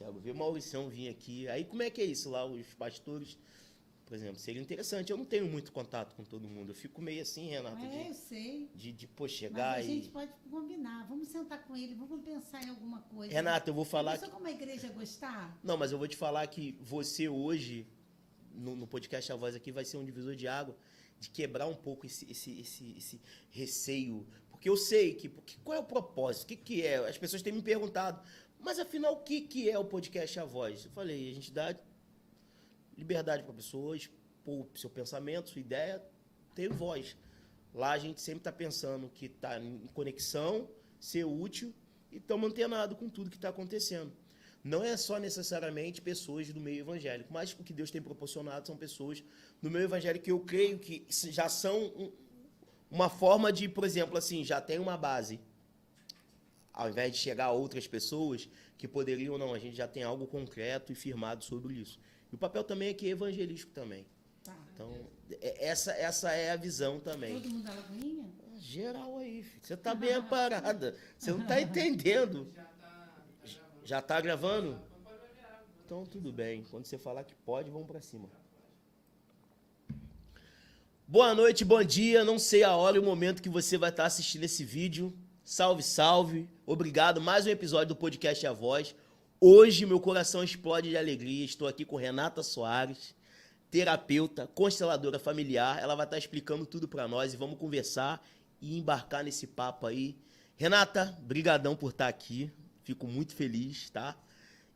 Quero ver Mauricião vir aqui. Aí como é que é isso lá, os pastores, por exemplo, seria interessante. Eu não tenho muito contato com todo mundo. Eu fico meio assim, Renata, eu sei. de chegar Mas a gente pode combinar. Vamos sentar com ele, vamos pensar em alguma coisa. Renata, eu vou falar que... como a igreja gostar? Não, mas eu vou te falar que você hoje, no podcast A Voz aqui, vai ser um divisor de água, de quebrar um pouco esse receio. Porque eu sei qual é o propósito, o que é? As pessoas têm me perguntado, mas afinal, o que é o podcast A Voz? Eu falei, a gente dá liberdade para pessoas, expor seu pensamento, sua ideia, ter voz. Lá a gente sempre está pensando que está em conexão, ser útil e estamos antenados com tudo que está acontecendo. Não é só necessariamente pessoas do meio evangélico, mas o que Deus tem proporcionado são pessoas do meio evangélico que eu creio que já são uma forma de, por exemplo, assim, já tem uma base. Ao invés de chegar a outras pessoas que poderiam, não, a gente já tem algo concreto e firmado sobre isso. E o papel também aqui é evangelístico também. Tá. Então, essa é a visão também. Todo mundo da Lagoinha? Geral aí, filho. Você tá bem parada. Você não tá entendendo. Já tá gravando? Então, tudo bem. Quando você falar que pode, vamos pra cima. Boa noite, bom dia. Não sei a hora e o momento que você vai estar assistindo esse vídeo. Salve, salve. Obrigado. Mais um episódio do podcast A Voz. Hoje, meu coração explode de alegria. Estou aqui com Renata Soares, terapeuta, consteladora familiar. Ela vai estar explicando tudo para nós e vamos conversar e embarcar nesse papo aí. Renata, brigadão por estar aqui. Fico muito feliz, tá?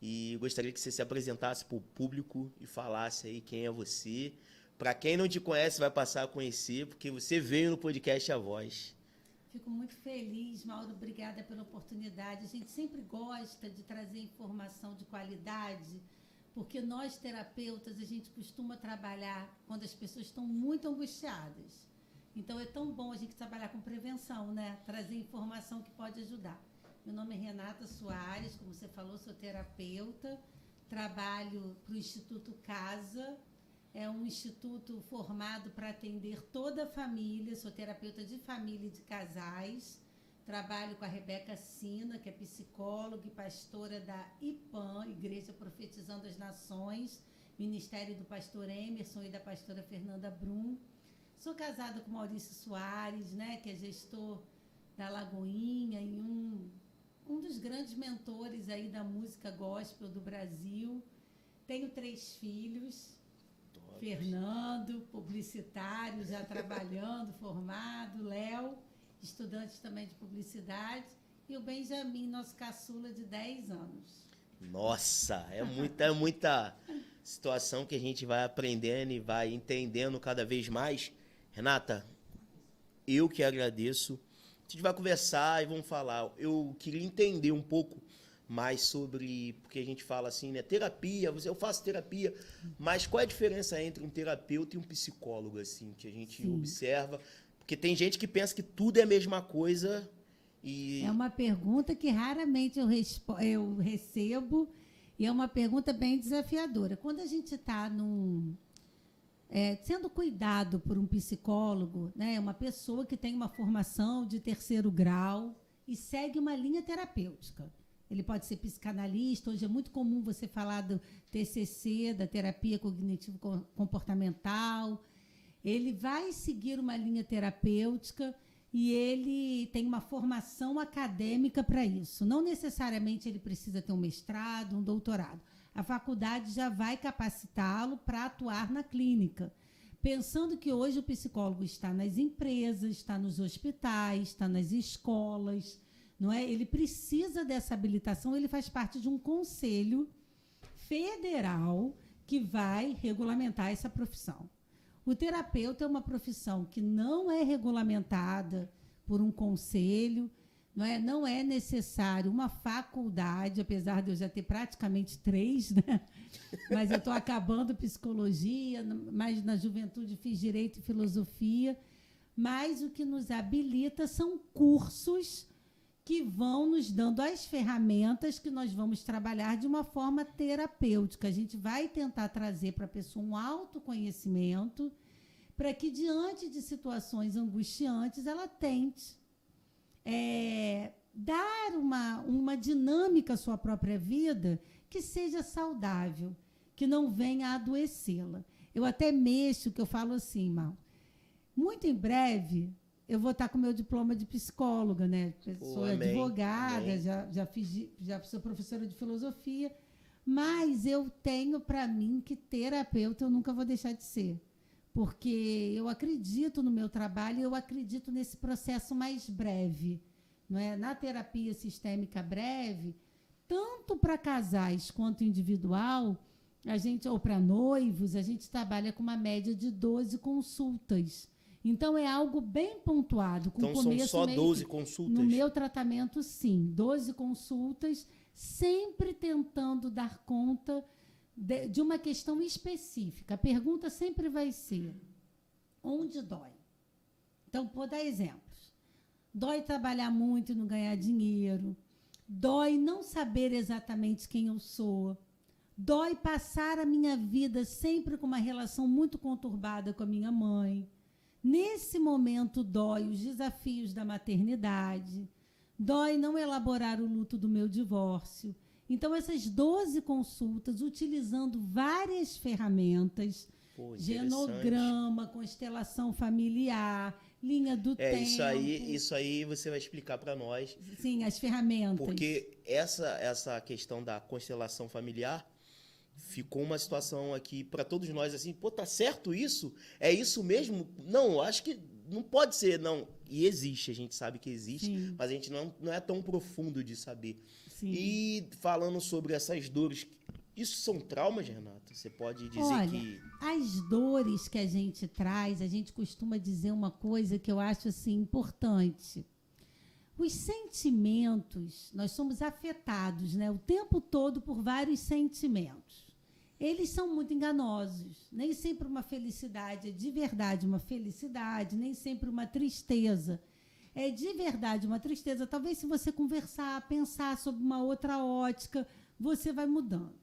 E gostaria que você se apresentasse para o público e falasse aí quem é você. Para quem não te conhece, vai passar a conhecer, porque você veio no podcast A Voz. Fico muito feliz, Mauro. Obrigada pela oportunidade. A gente sempre gosta de trazer informação de qualidade, porque nós, terapeutas, a gente costuma trabalhar quando as pessoas estão muito angustiadas. Então, é tão bom a gente trabalhar com prevenção, né? Trazer informação que pode ajudar. Meu nome é Renata Soares, como você falou, sou terapeuta, trabalho para o Instituto Casa, é um instituto formado para atender toda a família, sou terapeuta de família e de casais, trabalho com a Rebeca Sina, que é psicóloga e pastora da IPAM, Igreja Profetizando as Nações, Ministério do Pastor Emerson e da pastora Fernanda Brum. Sou casada com Maurício Soares, né, que é gestor da Lagoinha e um dos grandes mentores aí da música gospel do Brasil. Tenho 3 filhos, Fernando, publicitário, já trabalhando, formado, Léo, estudante também de publicidade, e o Benjamin, nosso caçula de 10 anos. Nossa, é muita situação que a gente vai aprendendo e vai entendendo cada vez mais. Renata, eu que agradeço. A gente vai conversar e vamos falar. Eu queria entender um pouco mais sobre, porque a gente fala assim, né, terapia, eu faço terapia, mas qual é a diferença entre um terapeuta e um psicólogo, assim, que a gente observa? Porque tem gente que pensa que tudo é a mesma coisa e... É uma pergunta que raramente eu recebo e é uma pergunta bem desafiadora. Quando a gente está sendo cuidado por um psicólogo, né, uma pessoa que tem uma formação de 3º grau e segue uma linha terapêutica. Ele pode ser psicanalista, hoje é muito comum você falar do TCC, da terapia cognitivo-comportamental. Ele vai seguir uma linha terapêutica e ele tem uma formação acadêmica para isso. Não necessariamente ele precisa ter um mestrado, um doutorado. A faculdade já vai capacitá-lo para atuar na clínica. Pensando que hoje o psicólogo está nas empresas, está nos hospitais, está nas escolas, não é? Ele precisa dessa habilitação, ele faz parte de um conselho federal que vai regulamentar essa profissão. O terapeuta é uma profissão que não é regulamentada por um conselho, não é necessário uma faculdade, apesar de eu já ter praticamente 3, né? Mas eu estou acabando psicologia, mas na juventude fiz direito e filosofia, mas o que nos habilita são cursos que vão nos dando as ferramentas que nós vamos trabalhar de uma forma terapêutica. A gente vai tentar trazer para a pessoa um autoconhecimento para que, diante de situações angustiantes, ela tente dar uma dinâmica à sua própria vida que seja saudável, que não venha a adoecê-la. Eu até mexo, que eu falo assim, Mal. Muito em breve, eu vou estar com meu diploma de psicóloga, né? Sou advogada, já sou professora de filosofia, mas eu tenho para mim que terapeuta eu nunca vou deixar de ser. Porque eu acredito no meu trabalho, eu acredito nesse processo mais breve. Não é? Na terapia sistêmica breve, tanto para casais quanto individual, ou para noivos, a gente trabalha com uma média de 12 consultas. Então, é algo bem pontuado. Com então, começo, são só 12 consultas? No meu tratamento, sim. 12 consultas, sempre tentando dar conta de uma questão específica. A pergunta sempre vai ser, onde dói? Então, vou dar exemplos. Dói trabalhar muito e não ganhar dinheiro. Dói não saber exatamente quem eu sou. Dói passar a minha vida sempre com uma relação muito conturbada com a minha mãe. Nesse momento, dói os desafios da maternidade. Dói não elaborar o luto do meu divórcio. Então, essas 12 consultas, utilizando várias ferramentas, genograma, constelação familiar, linha do tempo. Isso aí você vai explicar para nós. Sim, as ferramentas. Porque essa questão da constelação familiar ficou uma situação aqui para todos nós assim, pô, tá certo isso? É isso mesmo? Não, acho que não pode ser, não. E existe, a gente sabe que existe, sim, mas a gente não é tão profundo de saber. Sim. E falando sobre essas dores, isso são traumas, Renata? Você pode dizer as dores que a gente traz, a gente costuma dizer uma coisa que eu acho assim, importante. Os sentimentos, nós somos afetados, né, o tempo todo por vários sentimentos. Eles são muito enganosos. Nem sempre uma felicidade é de verdade uma felicidade, nem sempre uma tristeza é de verdade uma tristeza. Talvez se você conversar, pensar sobre uma outra ótica, você vai mudando.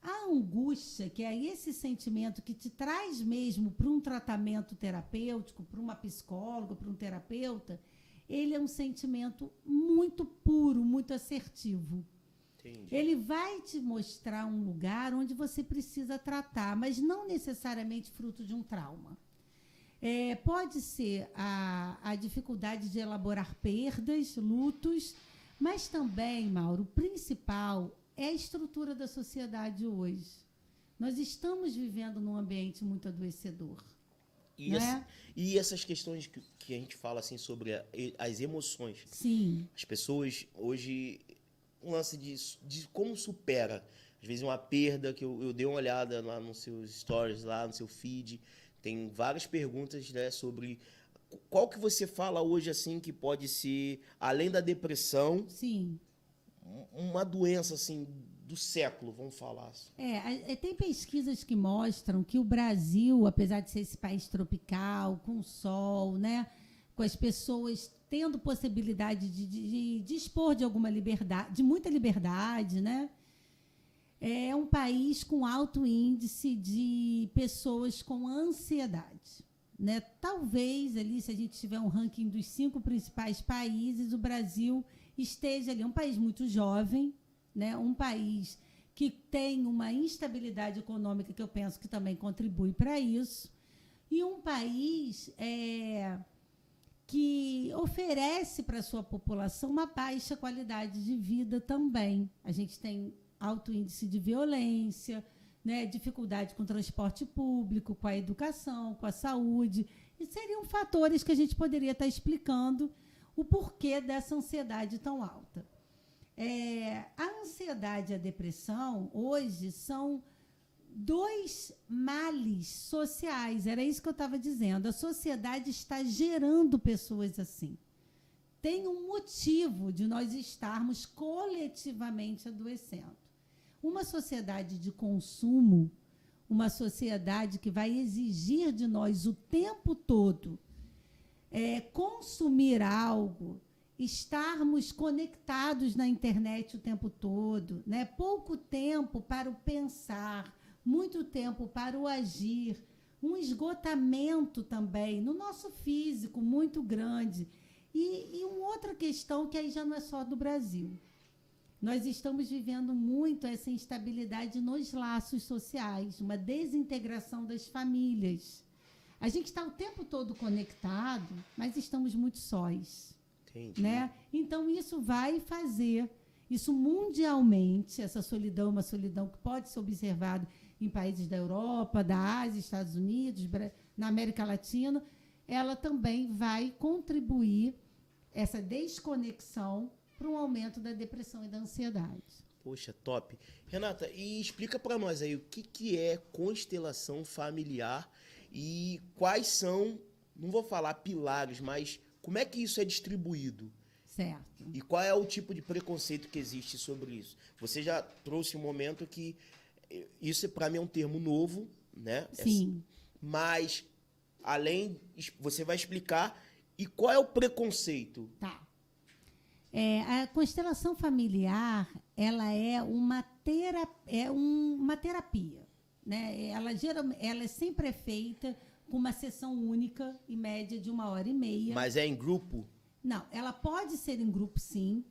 A angústia, que é esse sentimento que te traz mesmo para um tratamento terapêutico, para uma psicóloga, para um terapeuta, ele é um sentimento muito puro, muito assertivo. Entendi. Ele vai te mostrar um lugar onde você precisa tratar, mas não necessariamente fruto de um trauma. Pode ser a dificuldade de elaborar perdas, lutos, mas também, Mauro, o principal é a estrutura da sociedade hoje. Nós estamos vivendo num ambiente muito adoecedor. E essas questões que a gente fala assim, sobre as emoções. Sim. As pessoas hoje, um lance de como supera. Às vezes uma perda, que eu dei uma olhada lá nos seus stories, lá no seu feed, tem várias perguntas, né, sobre qual que você fala hoje assim que pode ser, além da depressão, sim, uma doença assim do século, vamos falar. Tem pesquisas que mostram que o Brasil, apesar de ser esse país tropical, com sol, né, com as pessoas tendo possibilidade de dispor de alguma liberdade, de muita liberdade, né, é um país com alto índice de pessoas com ansiedade. Né? Talvez, ali, se a gente tiver um ranking dos 5 principais países, o Brasil esteja ali. É um país muito jovem, né? Um país que tem uma instabilidade econômica que eu penso que também contribui para isso, e um país que oferece para a sua população uma baixa qualidade de vida também. A gente tem alto índice de violência, né, dificuldade com o transporte público, com a educação, com a saúde. E seriam fatores que a gente poderia estar explicando o porquê dessa ansiedade tão alta. A ansiedade e a depressão, hoje, são 2 males sociais. Era isso que eu estava dizendo. A sociedade está gerando pessoas assim. Tem um motivo de nós estarmos coletivamente adoecendo. Uma sociedade de consumo, uma sociedade que vai exigir de nós o tempo todo consumir algo, estarmos conectados na internet o tempo todo, né? Pouco tempo para o pensar, muito tempo para o agir, um esgotamento também no nosso físico muito grande. E uma outra questão que aí já não é só do Brasil. Nós estamos vivendo muito essa instabilidade nos laços sociais, uma desintegração das famílias. A gente está o tempo todo conectado, mas estamos muito sós. Entendi. Né? Então, isso vai fazer, isso mundialmente, essa solidão, uma solidão que pode ser observada em países da Europa, da Ásia, Estados Unidos, na América Latina, ela também vai contribuir, essa desconexão, para um aumento da depressão e da ansiedade. Poxa, top. Renata, e explica para nós aí o que é constelação familiar e quais são, não vou falar pilares, mas como é que isso é distribuído? Certo. E qual é o tipo de preconceito que existe sobre isso? Você já trouxe um momento que isso para mim é um termo novo, né? Sim. Mas além, você vai explicar e qual é o preconceito? Tá. A constelação familiar, ela é uma terapia, né? Ela é sempre feita com uma sessão única, em média de 1h30. Mas é em grupo? Não, ela pode ser em grupo, sim,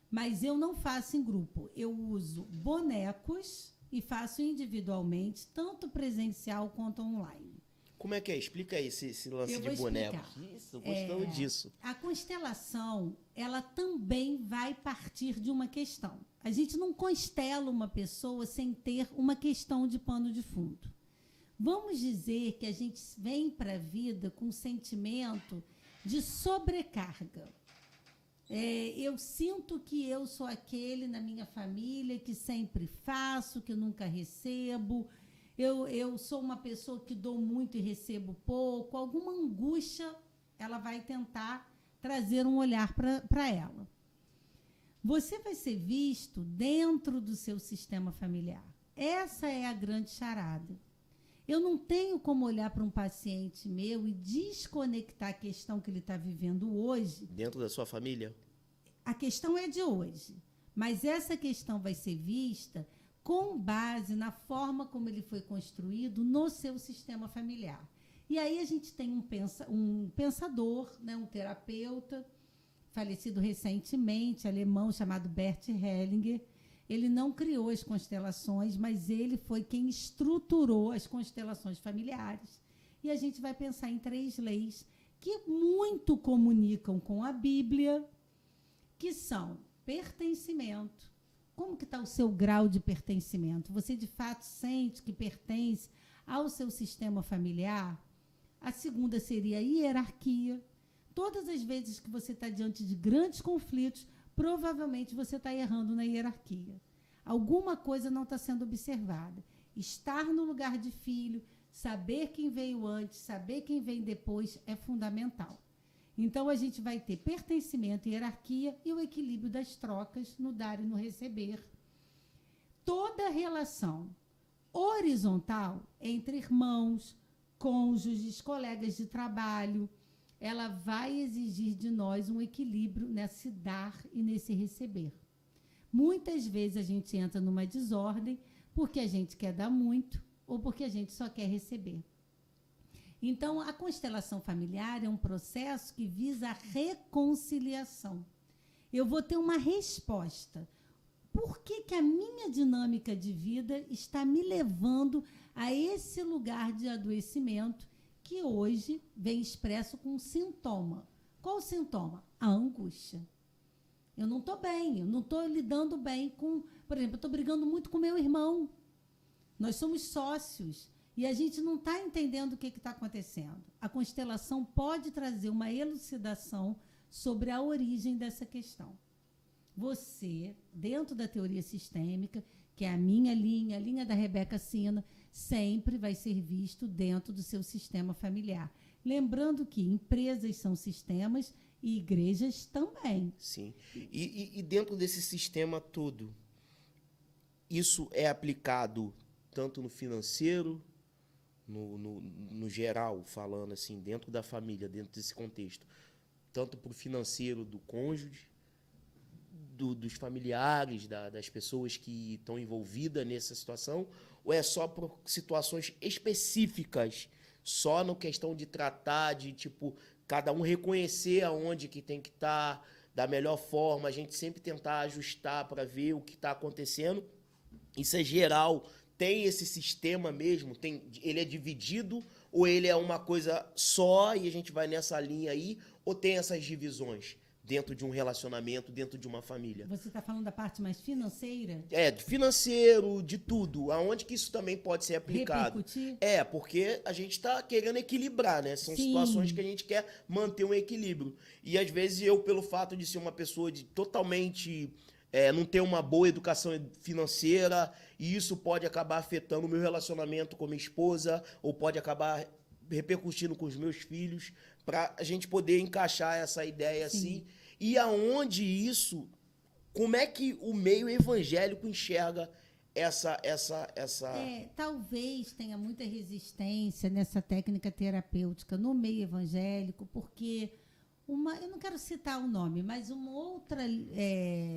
mas eu não faço em grupo. Eu uso bonecos e faço individualmente, tanto presencial quanto online. Como é que é? Explica aí esse lance de boneco. Isso, gostamos disso. A constelação, ela também vai partir de uma questão. A gente não constela uma pessoa sem ter uma questão de pano de fundo. Vamos dizer que a gente vem para a vida com um sentimento de sobrecarga. Eu sinto que eu sou aquele na minha família que sempre faço, que nunca recebo. Eu sou uma pessoa que dou muito e recebo pouco. Alguma angústia, ela vai tentar trazer um olhar para ela. Você vai ser visto dentro do seu sistema familiar. Essa é a grande charada. Eu não tenho como olhar para um paciente meu e desconectar a questão que ele está vivendo hoje. Dentro da sua família? A questão é de hoje, mas essa questão vai ser vista com base na forma como ele foi construído no seu sistema familiar. E aí a gente tem um pensador, né, um terapeuta, falecido recentemente, alemão, chamado Bert Hellinger. Ele não criou as constelações, mas ele foi quem estruturou as constelações familiares. E a gente vai pensar em 3 leis que muito comunicam com a Bíblia, que são pertencimento. Como que está o seu grau de pertencimento? Você, de fato, sente que pertence ao seu sistema familiar? A segunda seria a hierarquia. Todas as vezes que você está diante de grandes conflitos, provavelmente você está errando na hierarquia. Alguma coisa não está sendo observada. Estar no lugar de filho, saber quem veio antes, saber quem vem depois é fundamental. Então, a gente vai ter pertencimento, hierarquia e o equilíbrio das trocas no dar e no receber. Toda relação horizontal entre irmãos, cônjuges, colegas de trabalho, ela vai exigir de nós um equilíbrio nesse dar e nesse receber. Muitas vezes a gente entra numa desordem porque a gente quer dar muito ou porque a gente só quer receber. Então, a constelação familiar é um processo que visa a reconciliação. Eu vou ter uma resposta. Por que a minha dinâmica de vida está me levando a esse lugar de adoecimento que hoje vem expresso com um sintoma? Qual o sintoma? A angústia. Eu não estou bem, eu não estou lidando bem com... Por exemplo, eu estou brigando muito com meu irmão. Nós somos sócios. E a gente não está entendendo o que está acontecendo. A constelação pode trazer uma elucidação sobre a origem dessa questão. Você, dentro da teoria sistêmica, que é a minha linha, a linha da Rebeca Sina, sempre vai ser visto dentro do seu sistema familiar. Lembrando que empresas são sistemas e igrejas também. Sim. E dentro desse sistema todo, isso é aplicado tanto no financeiro, no geral, falando assim, dentro da família, dentro desse contexto, tanto para o financeiro do cônjuge, dos familiares, das pessoas que estão envolvidas nessa situação, ou é só por situações específicas, só na questão de tratar, de tipo, cada um reconhecer aonde que tem que estar, da melhor forma, a gente sempre tentar ajustar para ver o que está acontecendo. Isso é geral. Tem esse sistema mesmo? Ele é dividido ou ele é uma coisa só e a gente vai nessa linha aí? Ou tem essas divisões dentro de um relacionamento, dentro de uma família? Você está falando da parte mais financeira? De financeiro, de tudo. Aonde que isso também pode ser aplicado? Repercutir? Porque a gente está querendo equilibrar, né? São Sim. situações que a gente quer manter um equilíbrio. E às vezes eu, pelo fato de ser uma pessoa totalmente... não ter uma boa educação financeira, e isso pode acabar afetando o meu relacionamento com minha esposa, ou pode acabar repercutindo com os meus filhos, para a gente poder encaixar essa ideia Sim. assim. E aonde isso, como é que o meio evangélico enxerga essa... Talvez tenha muita resistência nessa técnica terapêutica no meio evangélico, porque eu não quero citar o nome, mas uma outra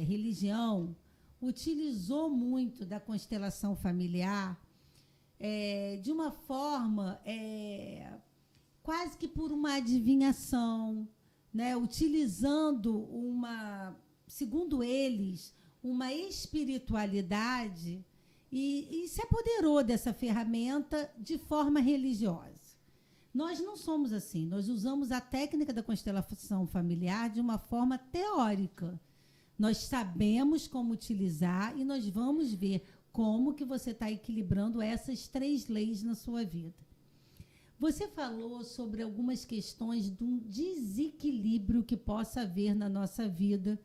religião utilizou muito da constelação familiar de uma forma quase que por uma adivinhação, né? Utilizando segundo eles, uma espiritualidade e se apoderou dessa ferramenta de forma religiosa. Nós não somos assim, nós usamos a técnica da constelação familiar de uma forma teórica. Nós sabemos como utilizar e nós vamos ver como que você está equilibrando essas 3 leis na sua vida. Você falou sobre algumas questões de um desequilíbrio que possa haver na nossa vida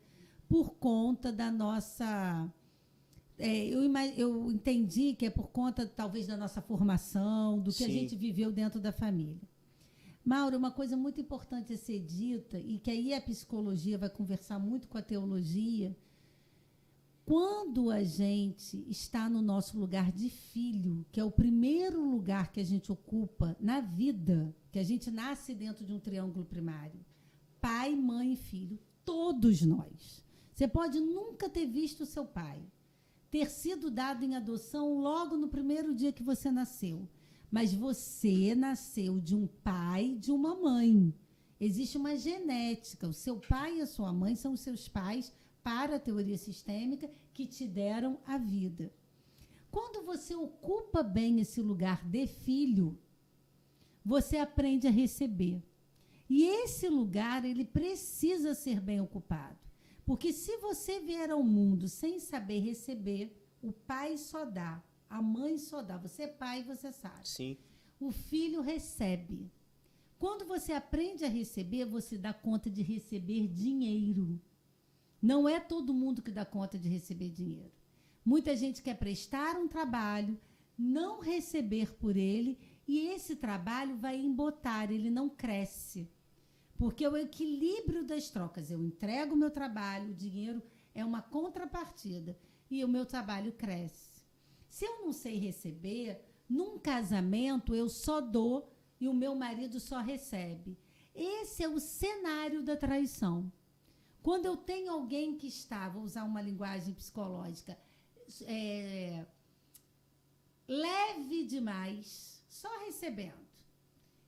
por conta da nossa... eu entendi que é por conta, talvez, da nossa formação, do que a gente viveu dentro da família. Mauro, uma coisa muito importante a ser dita, e que aí a psicologia vai conversar muito com a teologia, quando a gente está no nosso lugar de filho, que é o primeiro lugar que a gente ocupa na vida, que a gente nasce dentro de um triângulo primário, pai, mãe e filho, todos nós. Você pode nunca ter visto o seu pai, ter sido dado em adoção logo no primeiro dia que você nasceu. Mas você nasceu de um pai e de uma mãe. Existe uma genética. O seu pai e a sua mãe são os seus pais, para a teoria sistêmica, que te deram a vida. Quando você ocupa bem esse lugar de filho, você aprende a receber. E esse lugar, ele precisa ser bem ocupado. Porque se você vier ao mundo sem saber receber, o pai só dá, a mãe só dá. Você é pai, você sabe. Sim. O filho recebe. Quando você aprende a receber, você dá conta de receber dinheiro. Não é todo mundo que dá conta de receber dinheiro. Muita gente quer prestar um trabalho, não receber por ele, e esse trabalho vai embotar, ele não cresce. Porque é o equilíbrio das trocas. Eu entrego o meu trabalho, o dinheiro é uma contrapartida, e o meu trabalho cresce. Se eu não sei receber, num casamento eu só dou e o meu marido só recebe. Esse é o cenário da traição. Quando eu tenho alguém que está, vou usar uma linguagem psicológica, leve demais, só recebendo,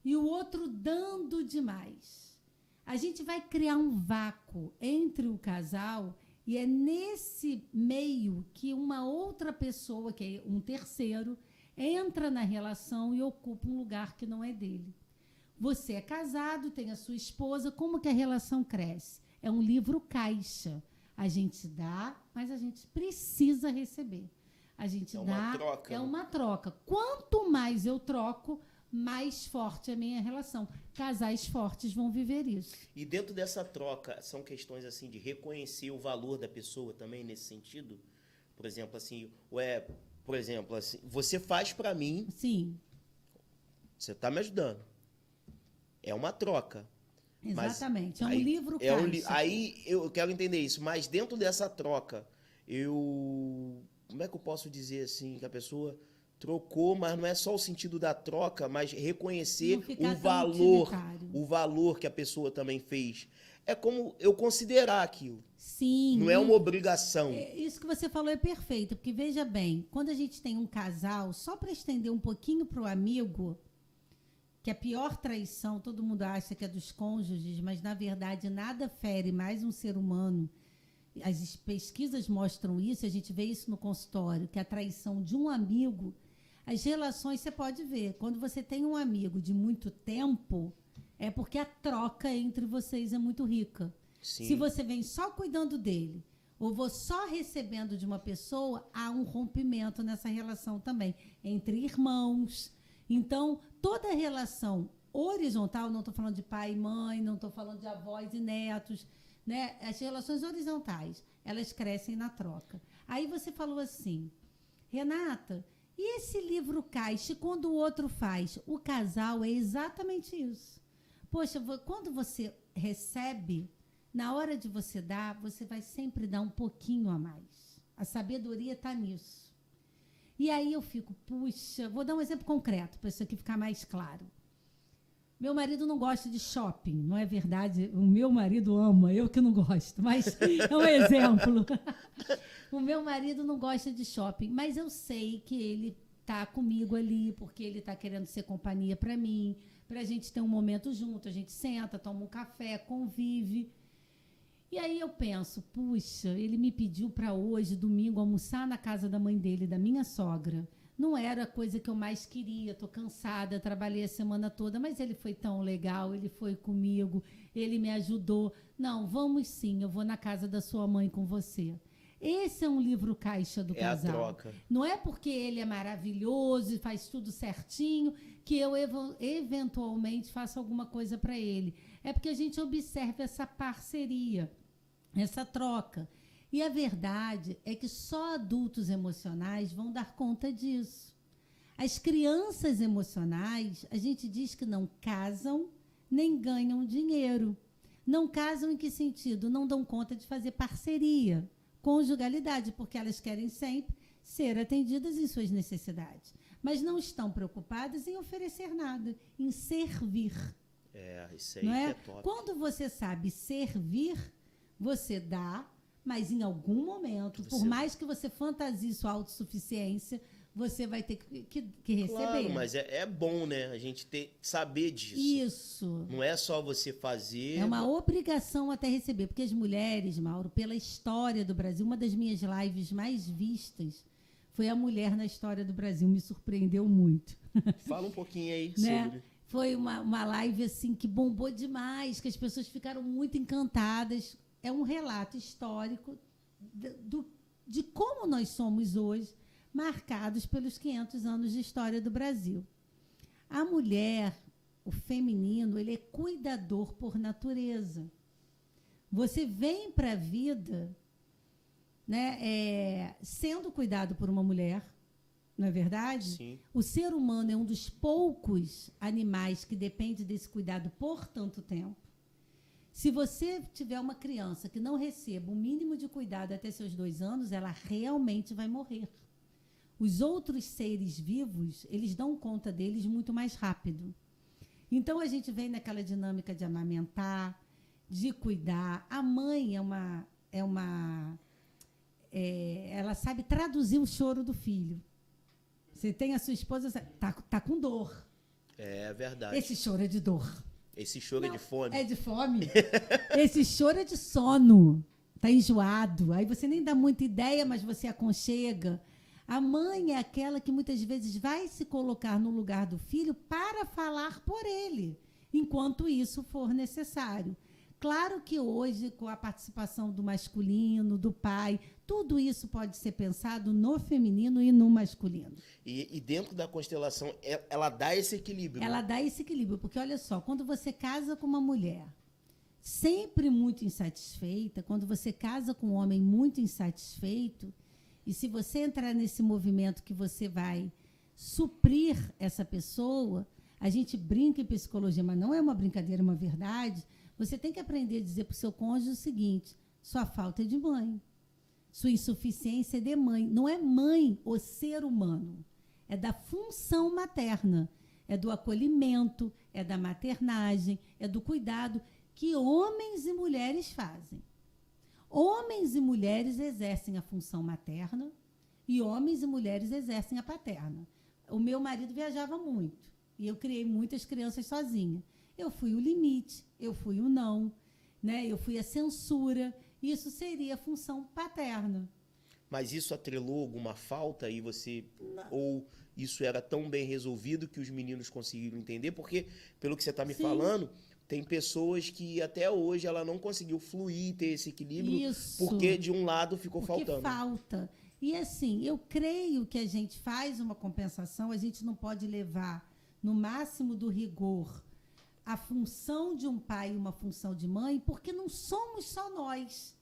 e o outro dando demais, a gente vai criar um vácuo entre o casal, e é nesse meio que uma outra pessoa, que é um terceiro, entra na relação e ocupa um lugar que não é dele. Você é casado, tem a sua esposa, como que a relação cresce? É um livro caixa. A gente dá, mas a gente precisa receber. A gente dá, uma troca. É uma troca. Quanto mais eu troco, mais forte é a minha relação. Casais fortes vão viver isso. E dentro dessa troca, são questões assim de reconhecer o valor da pessoa também nesse sentido? Por exemplo, assim, você faz para mim. Sim. Você está me ajudando. É uma troca. Exatamente. Mas é um livro caixa. Aí eu quero entender isso. Mas dentro dessa troca, como é que eu posso dizer assim, que a pessoa trocou, mas não é só o sentido da troca, mas reconhecer o valor que a pessoa também fez. É como eu considerar aquilo. Sim. Não é uma obrigação. Isso que você falou é perfeito, porque veja bem, quando a gente tem um casal, só para estender um pouquinho para o amigo, que a pior traição, todo mundo acha que é dos cônjuges, mas, na verdade, nada fere mais um ser humano. As pesquisas mostram isso, a gente vê isso no consultório, que a traição de um amigo, as relações, você pode ver, quando você tem um amigo de muito tempo, é porque a troca entre vocês é muito rica. Sim. Se você vem só cuidando dele, ou vou só recebendo de uma pessoa, há um rompimento nessa relação também, entre irmãos. Então, toda relação horizontal, não estou falando de pai e mãe, não estou falando de avós e netos, né? As relações horizontais, elas crescem na troca. Aí você falou assim, Renata, e esse livro caixa, quando o outro faz? O casal é exatamente isso. Poxa, quando você recebe, na hora de você dar, você vai sempre dar um pouquinho a mais. A sabedoria está nisso. E aí eu fico, puxa, vou dar um exemplo concreto para isso aqui ficar mais claro. Meu marido não gosta de shopping, não é verdade? O meu marido ama, eu que não gosto, mas é um exemplo. O meu marido não gosta de shopping, mas eu sei que ele está comigo ali, porque ele está querendo ser companhia para mim, para a gente ter um momento junto, a gente senta, toma um café, convive. E aí eu penso, puxa, ele me pediu para hoje, domingo, almoçar na casa da mãe dele, da minha sogra. Não era a coisa que eu mais queria, estou cansada, trabalhei a semana toda, mas ele foi tão legal, ele foi comigo, ele me ajudou. Não, vamos sim, eu vou na casa da sua mãe com você. Esse é um livro caixa do casal. É a troca. Não é porque ele é maravilhoso e faz tudo certinho que eu eventualmente faço alguma coisa para ele. É porque a gente observa essa parceria, essa troca. E a verdade é que só adultos emocionais vão dar conta disso. As crianças emocionais, a gente diz que não casam nem ganham dinheiro. Não casam em que sentido? Não dão conta de fazer parceria, conjugalidade, porque elas querem sempre ser atendidas em suas necessidades. Mas não estão preocupadas em oferecer nada, em servir. Isso aí não é top. Quando você sabe servir, você dá, mas em algum momento, por mais que você fantasie sua autossuficiência, você vai ter que receber. Claro, mas é bom, né? A gente saber disso. Isso. Não é só você fazer... É uma obrigação até receber, porque as mulheres, Mauro, pela história do Brasil, uma das minhas lives mais vistas foi a mulher na história do Brasil, me surpreendeu muito. Fala um pouquinho aí né? sobre... Foi uma live assim que bombou demais, que as pessoas ficaram muito encantadas. É um relato histórico de como nós somos hoje, marcados pelos 500 anos de história do Brasil. A mulher, o feminino, ele é cuidador por natureza. Você vem para a vida, né, sendo cuidado por uma mulher, não é verdade? Sim. O ser humano é um dos poucos animais que depende desse cuidado por tanto tempo. Se você tiver uma criança que não receba o mínimo de cuidado até seus 2 anos, ela realmente vai morrer. Os outros seres vivos, eles dão conta deles muito mais rápido. Então, a gente vem naquela dinâmica de amamentar, de cuidar. A mãe ela sabe traduzir o choro do filho. Você tem a sua esposa, tá com dor. É verdade. Esse choro é de dor. Esse choro é de fome. É de fome. Esse choro é de sono. Tá enjoado. Aí você nem dá muita ideia, mas você aconchega. A mãe é aquela que muitas vezes vai se colocar no lugar do filho para falar por ele, enquanto isso for necessário. Claro que hoje, com a participação do masculino, do pai, tudo isso pode ser pensado no feminino e no masculino. E dentro da constelação, ela dá esse equilíbrio. Ela dá esse equilíbrio, porque olha só, quando você casa com uma mulher sempre muito insatisfeita, quando você casa com um homem muito insatisfeito, e se você entrar nesse movimento que você vai suprir essa pessoa, a gente brinca em psicologia, mas não é uma brincadeira, é uma verdade. Você tem que aprender a dizer para o seu cônjuge o seguinte: sua falta é de mãe, sua insuficiência é de mãe. Não é mãe o ser humano, é da função materna, é do acolhimento, é da maternagem, é do cuidado que homens e mulheres fazem. Homens e mulheres exercem a função materna e homens e mulheres exercem a paterna. O meu marido viajava muito. E eu criei muitas crianças sozinha. Eu fui o limite, eu fui o não, né? Eu fui a censura. Isso seria a função paterna. Mas isso atrelou alguma falta e você... Ou isso era tão bem resolvido que os meninos conseguiram entender? Porque, pelo que você está me falando, tem pessoas que até hoje ela não conseguiu fluir, ter esse equilíbrio, porque de um lado ficou faltando. Falta. E assim, eu creio que a gente faz uma compensação, a gente não pode levar no máximo do rigor a função de um pai e uma função de mãe, porque não somos só nós.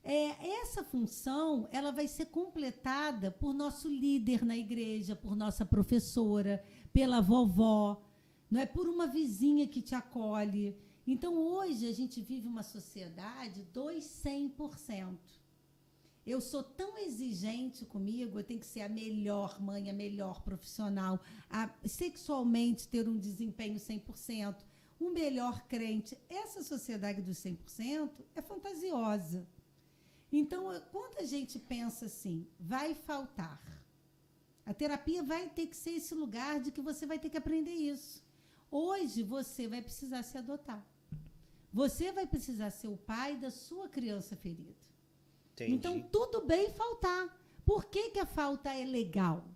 Essa função ela vai ser completada por nosso líder na igreja, por nossa professora, pela vovó, não é por uma vizinha que te acolhe. Então, hoje, a gente vive uma sociedade 100%. Eu sou tão exigente comigo, eu tenho que ser a melhor mãe, a melhor profissional, sexualmente ter um desempenho 100%, o melhor crente. Essa sociedade dos 100% é fantasiosa. Então, quando a gente pensa assim, vai faltar, a terapia vai ter que ser esse lugar de que você vai ter que aprender isso. Hoje, você vai precisar se adotar. Você vai precisar ser o pai da sua criança ferida. Entendi. Então, tudo bem faltar. Por que a falta é legal?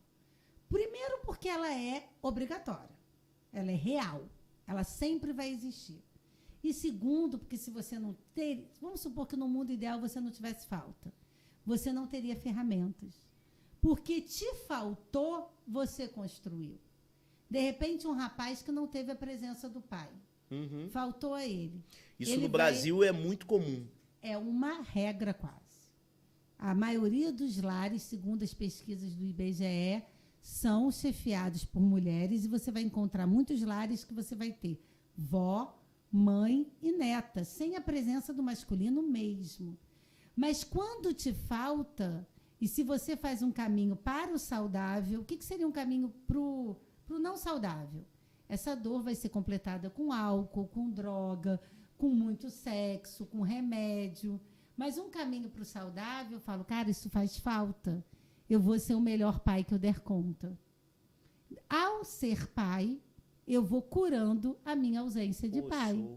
Primeiro, porque ela é obrigatória. Ela é real. Ela sempre vai existir. E segundo, porque se você não ter... Vamos supor que no mundo ideal você não tivesse falta. Você não teria ferramentas. Porque te faltou, você construiu. De repente, um rapaz que não teve a presença do pai. Uhum. Faltou a ele. Isso no Brasil é muito comum. É uma regra quase. A maioria dos lares, segundo as pesquisas do IBGE, são chefiados por mulheres e você vai encontrar muitos lares que você vai ter vó, mãe e neta, sem a presença do masculino mesmo. Mas quando te falta, e se você faz um caminho para o saudável, o que seria um caminho para o não saudável? Essa dor vai ser completada com álcool, com droga, com muito sexo, com remédio. Mas um caminho para o saudável, eu falo, cara, isso faz falta. Eu vou ser o melhor pai que eu der conta. Ao ser pai, eu vou curando a minha ausência de pai.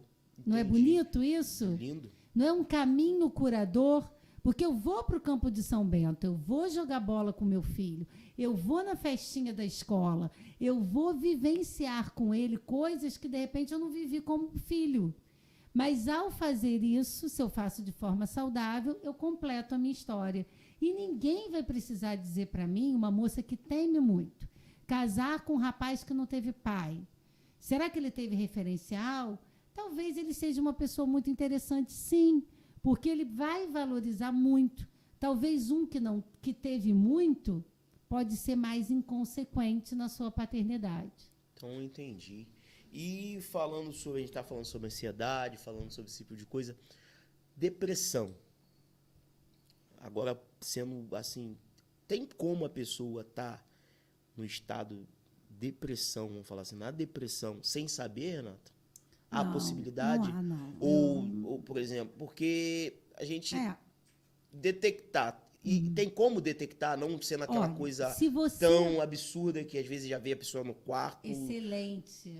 Não é bonito isso? Lindo. Não é um caminho curador? Porque eu vou para o campo de São Bento, eu vou jogar bola com meu filho, eu vou na festinha da escola, eu vou vivenciar com ele coisas que, de repente, eu não vivi como filho. Mas, ao fazer isso, se eu faço de forma saudável, eu completo a minha história. E ninguém vai precisar dizer para mim, uma moça que teme muito, casar com um rapaz que não teve pai. Será que ele teve referencial? Talvez ele seja uma pessoa muito interessante, sim, porque ele vai valorizar muito. Talvez que teve muito pode ser mais inconsequente na sua paternidade. Então, entendi. E falando sobre, a gente está falando sobre ansiedade, falando sobre esse tipo de coisa, depressão. Agora, sendo assim, tem como a pessoa estar no estado depressão, vamos falar assim, na depressão, sem saber, Renata? Há possibilidade? Não. Ou, por exemplo, porque a gente detectar, e tem como detectar, não sendo aquela coisa tão absurda que às vezes já vê a pessoa no quarto. Excelente.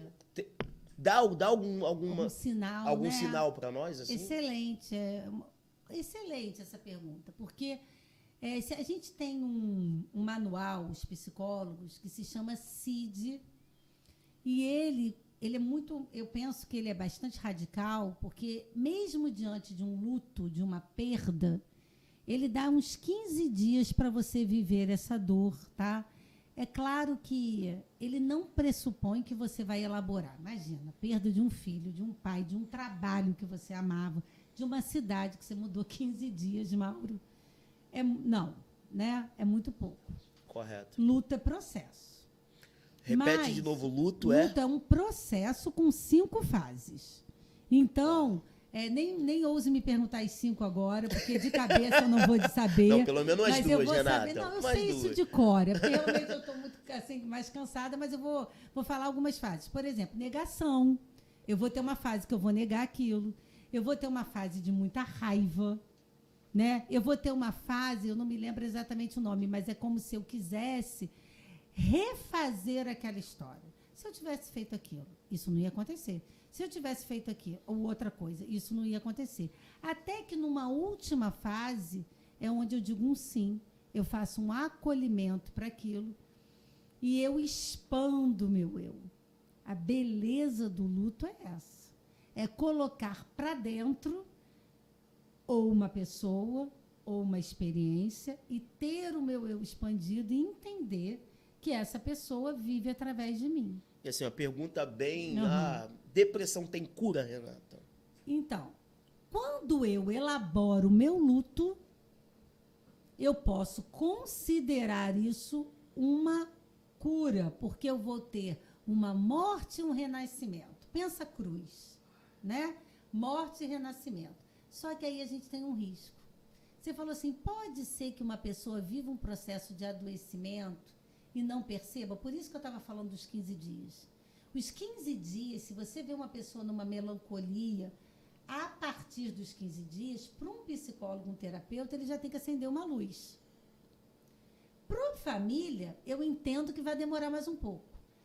Dá algum sinal, algum sinal para nós? Assim? Excelente. Excelente essa pergunta, porque se a gente tem um manual, os psicólogos, que se chama CID, e ele é muito, eu penso que ele é bastante radical, porque mesmo diante de um luto, de uma perda, ele dá uns 15 dias para você viver essa dor, tá? É claro que ele não pressupõe que você vai elaborar. Imagina, perda de um filho, de um pai, de um trabalho que você amava, de uma cidade que você mudou 15 dias, Mauro. Não, né? É muito pouco. Correto. Luto é processo. Repete de novo, luto é um processo com 5 fases. Então, nem ouse me perguntar as 5 agora, porque de cabeça eu não vou saber. Não, pelo menos as 2, Renata. Saber. Não, eu sei isso de cor. Porque realmente eu estou muito assim, mais cansada, mas eu vou falar algumas fases. Por exemplo, negação. Eu vou ter uma fase que eu vou negar aquilo. Eu vou ter uma fase de muita raiva. Né? Eu vou ter uma fase, eu não me lembro exatamente o nome, mas é como se eu quisesse refazer aquela história. Se eu tivesse feito aquilo, isso não ia acontecer. Se eu tivesse feito aqui ou outra coisa, isso não ia acontecer. Até que numa última fase é onde eu digo um sim, eu faço um acolhimento para aquilo e eu expando o meu eu. A beleza do luto é essa. É colocar para dentro ou uma pessoa ou uma experiência e ter o meu eu expandido e entender que essa pessoa vive através de mim. E assim, uma pergunta bem... depressão tem cura, Renata? Então, quando eu elaboro o meu luto, eu posso considerar isso uma cura, porque eu vou ter uma morte e um renascimento. Pensa a cruz, né? Morte e renascimento. Só que aí a gente tem um risco. Você falou assim, pode ser que uma pessoa viva um processo de adoecimento e não perceba? Por isso que eu estava falando dos 15 dias. Os 15 dias, se você vê uma pessoa numa melancolia, a partir dos 15 dias, para um psicólogo, um terapeuta, ele já tem que acender uma luz. Para a família, eu entendo que vai demorar mais um pouco.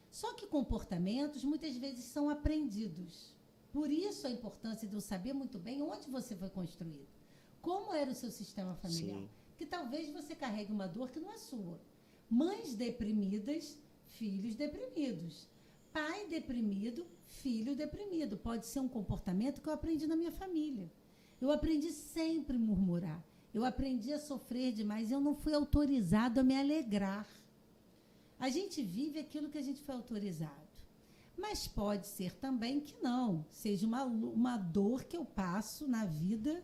Só que comportamentos, muitas vezes, são aprendidos. Por isso a importância de eu saber muito bem onde você foi construído. Como era o seu sistema familiar. Sim. Que talvez você carregue uma dor que não é sua. Mães deprimidas, filhos deprimidos. Pai deprimido, filho deprimido. Pode ser um comportamento que eu aprendi na minha família. Eu aprendi sempre a murmurar. Eu aprendi a sofrer demais. Eu não fui autorizado a me alegrar. A gente vive aquilo que a gente foi autorizado. Mas pode ser também que não. Seja uma dor que eu passo na vida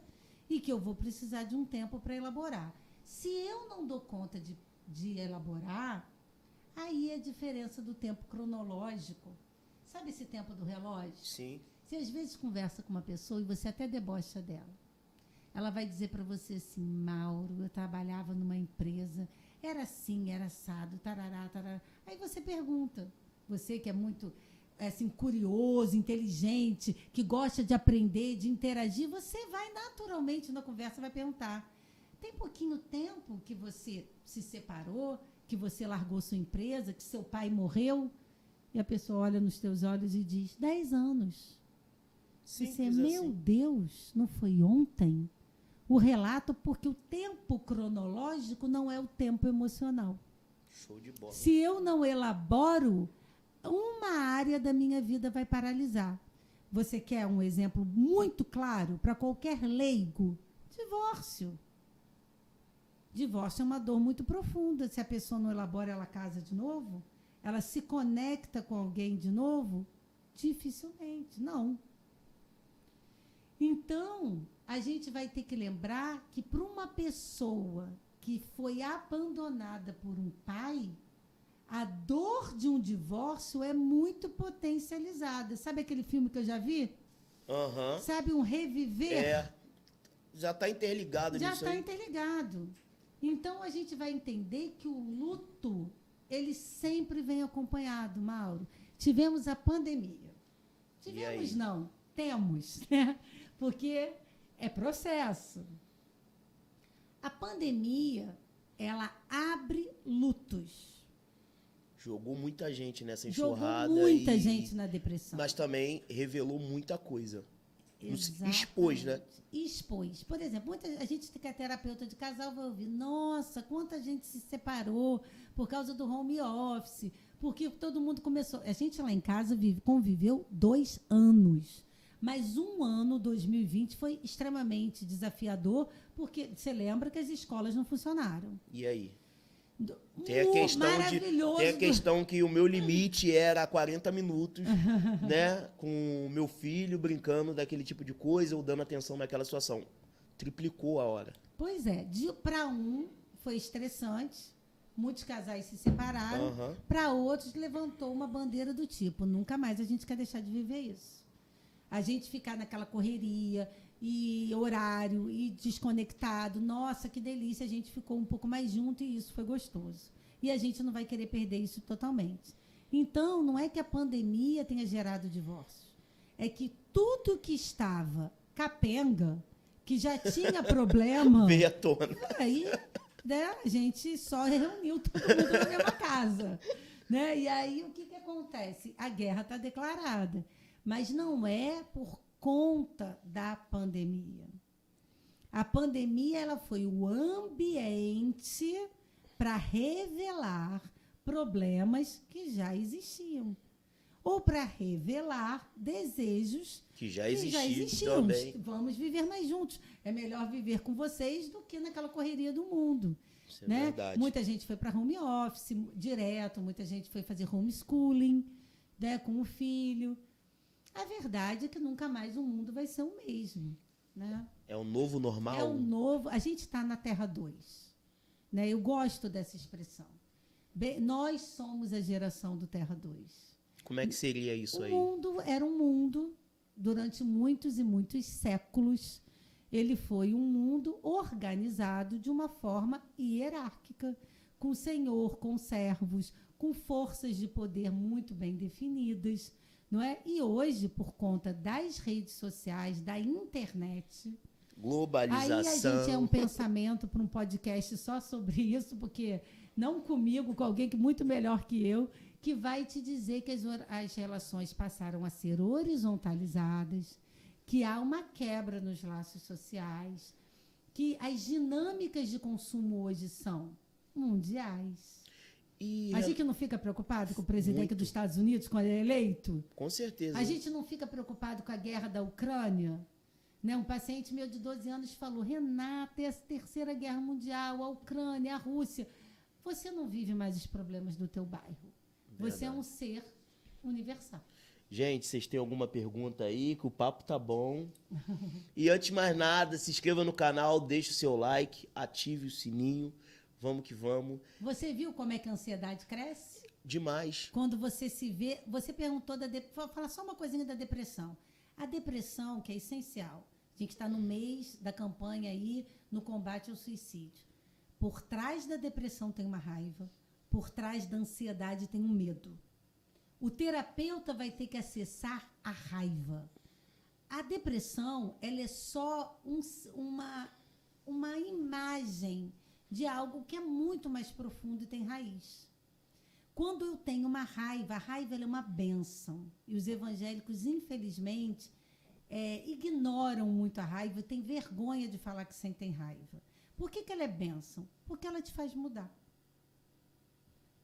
e que eu vou precisar de um tempo para elaborar. Se eu não dou conta de elaborar, aí é a diferença do tempo cronológico. Sabe esse tempo do relógio? Sim. Você às vezes conversa com uma pessoa e você até debocha dela. Ela vai dizer para você assim, Mauro, eu trabalhava numa empresa, era assim, era assado, tarará, tarará. Aí você pergunta, você que é muito assim, curioso, inteligente, que gosta de aprender, de interagir, você vai naturalmente na conversa, vai perguntar, tem pouquinho tempo que você se separou, que você largou sua empresa, que seu pai morreu? E a pessoa olha nos teus olhos e diz, 10 anos. Simples você, meu assim. Deus, não foi ontem? O relato, porque o tempo cronológico não é o tempo emocional. Show de bola. Se eu não elaboro, uma área da minha vida vai paralisar. Você quer um exemplo muito claro para qualquer leigo? Divórcio. Divórcio é uma dor muito profunda. Se a pessoa não elabora, ela casa de novo? Ela se conecta com alguém de novo? Dificilmente, não. Então, a gente vai ter que lembrar que para uma pessoa que foi abandonada por um pai, a dor de um divórcio é muito potencializada. Sabe aquele filme que eu já vi? Aham. Sabe, um reviver? Já está interligado Já nisso está aí. interligado. Então, a gente vai entender que o luto, ele sempre vem acompanhado, Mauro. Tivemos a pandemia. Tivemos, não. Temos, né? Porque é processo. A pandemia, ela abre lutos. Jogou muita gente nessa enxurrada. Jogou muita gente na depressão. Mas também revelou muita coisa. Exatamente. Expôs, né? Expôs. Por exemplo, a gente que é terapeuta de casal vai ouvir, nossa, quanta gente se separou por causa do home office, porque todo mundo começou... A gente lá em casa conviveu 2 anos. Mas um ano, 2020, foi extremamente desafiador, porque você lembra que as escolas não funcionaram. E aí? Tem a questão que o meu limite era 40 minutos, né? Com o meu filho brincando daquele tipo de coisa ou dando atenção naquela situação. Triplicou a hora. Pois é. Para um, foi estressante. Muitos casais se separaram. Uhum. Para outros, levantou uma bandeira do tipo, nunca mais a gente quer deixar de viver isso. A gente ficar naquela correria e horário e desconectado. Nossa, que delícia, a gente ficou um pouco mais junto e isso foi gostoso. E a gente não vai querer perder isso totalmente. Então, não é que a pandemia tenha gerado divórcio. É que tudo que estava capenga, que já tinha problema... Veio à tona. Aí, né, a gente só reuniu todo mundo na mesma casa. Né? E aí, o que acontece? A guerra está declarada, mas não é por conta da pandemia. A pandemia ela foi o ambiente para revelar problemas que já existiam. Ou para revelar desejos que já existiam também. Vamos viver mais juntos. É melhor viver com vocês do que naquela correria do mundo. Isso é né? verdade. Muita gente foi para home office direto, muita gente foi fazer homeschooling, né, com o filho. A verdade é que nunca mais o mundo vai ser o mesmo. Né? É o novo normal? É o novo. A gente está na Terra 2. Né? Eu gosto dessa expressão. Nós somos a geração do Terra 2. Como é que seria isso aí? O mundo era um mundo, durante muitos e muitos séculos, ele foi um mundo organizado de uma forma hierárquica, com senhor, com servos, com forças de poder muito bem definidas, não é? E hoje, por conta das redes sociais, da internet, globalização. Aí a gente é um pensamento para um podcast só sobre isso, porque não comigo, com alguém que muito melhor que eu, que vai te dizer que as relações passaram a ser horizontalizadas, que há uma quebra nos laços sociais, que as dinâmicas de consumo hoje são mundiais. A gente não fica preocupado com o presidente dos Estados Unidos quando ele é eleito? Com certeza. A gente não fica preocupado com a guerra da Ucrânia? Né? Um paciente meu de 12 anos falou: Renata, é a terceira guerra mundial, a Ucrânia, a Rússia. Você não vive mais os problemas do teu bairro. Verdade. Você é um ser universal. Gente, vocês têm alguma pergunta aí? Que o papo tá bom. E antes de mais nada, se inscreva no canal, deixe o seu like, ative o sininho. Vamos que vamos. Você viu como é que a ansiedade cresce? Demais. Quando você se vê... Você perguntou Vou falar só uma coisinha da depressão. A depressão, que é essencial. A gente está no mês da campanha aí no combate ao suicídio. Por trás da depressão tem uma raiva. Por trás da ansiedade tem um medo. O terapeuta vai ter que acessar a raiva. A depressão, ela é só uma imagem de algo que é muito mais profundo e tem raiz. Quando eu tenho uma raiva, a raiva ela é uma bênção. E os evangélicos, infelizmente, ignoram muito a raiva, têm vergonha de falar que sentem raiva. Por que ela é bênção? Porque ela te faz mudar.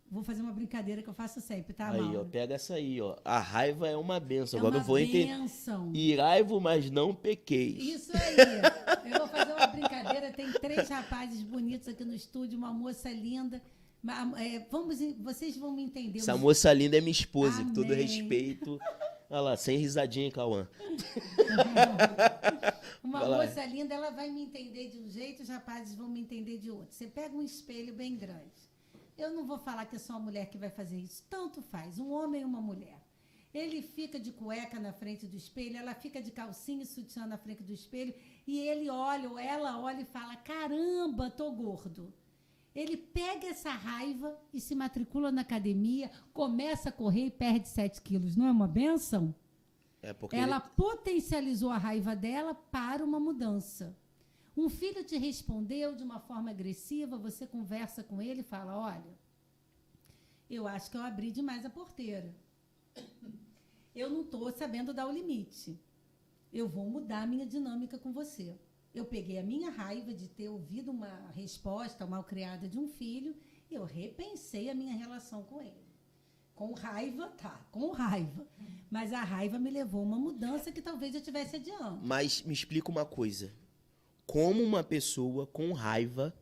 Vou fazer uma brincadeira que eu faço sempre, tá, Aí, Mauro? ó, pega essa aí, ó. A raiva é uma benção. É Agora uma eu vou entender. bênção. Irai-vos, mas não pequeis. Isso aí. Eu vou fazer uma brincadeira. Tem 3 rapazes bonitos aqui no estúdio, uma moça linda. Vocês vão me entender. Essa moça linda é minha esposa, Amém. com todo respeito. Olha lá, sem risadinha, Cauã. Uma Vai lá. moça linda, ela vai me entender de um jeito, os rapazes vão me entender de outro. Você pega um espelho bem grande. Eu não vou falar que é só uma mulher que vai fazer isso. Tanto faz, um homem e uma mulher. Ele fica de cueca na frente do espelho, ela fica de calcinha e sutiã na frente do espelho, e ele olha, ou ela olha e fala: caramba, tô gordo. Ele pega essa raiva e se matricula na academia, começa a correr e perde 7 quilos. Não é uma bênção? É porque Ela potencializou a raiva dela para uma mudança. Um filho te respondeu de uma forma agressiva, você conversa com ele e fala: olha, eu acho que eu abri demais a porteira. Eu não estou sabendo dar o limite. Eu vou mudar a minha dinâmica com você. Eu peguei a minha raiva de ter ouvido uma resposta mal criada de um filho e eu repensei a minha relação com ele. Com raiva, tá, com raiva. Mas a raiva me levou a uma mudança que talvez eu estivesse adiando. Mas me explica uma coisa. Como uma pessoa com raiva,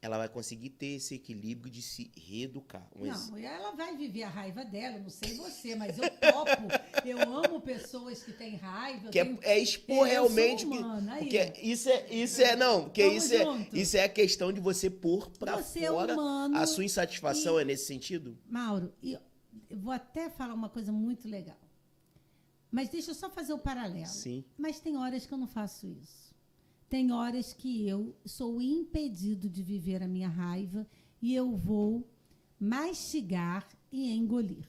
ela vai conseguir ter esse equilíbrio de se reeducar? Não, ela vai viver a raiva dela, eu não sei você, mas eu topo. Eu amo pessoas que têm raiva. Que é expor realmente. Humana, porque isso é a questão de você pôr pra você fora. É humano, a sua insatisfação é nesse sentido? Mauro, eu vou até falar uma coisa muito legal. Mas deixa eu só fazer o paralelo. Sim. Mas tem horas que eu não faço isso. Tem horas que eu sou impedido de viver a minha raiva e eu vou mastigar e engolir.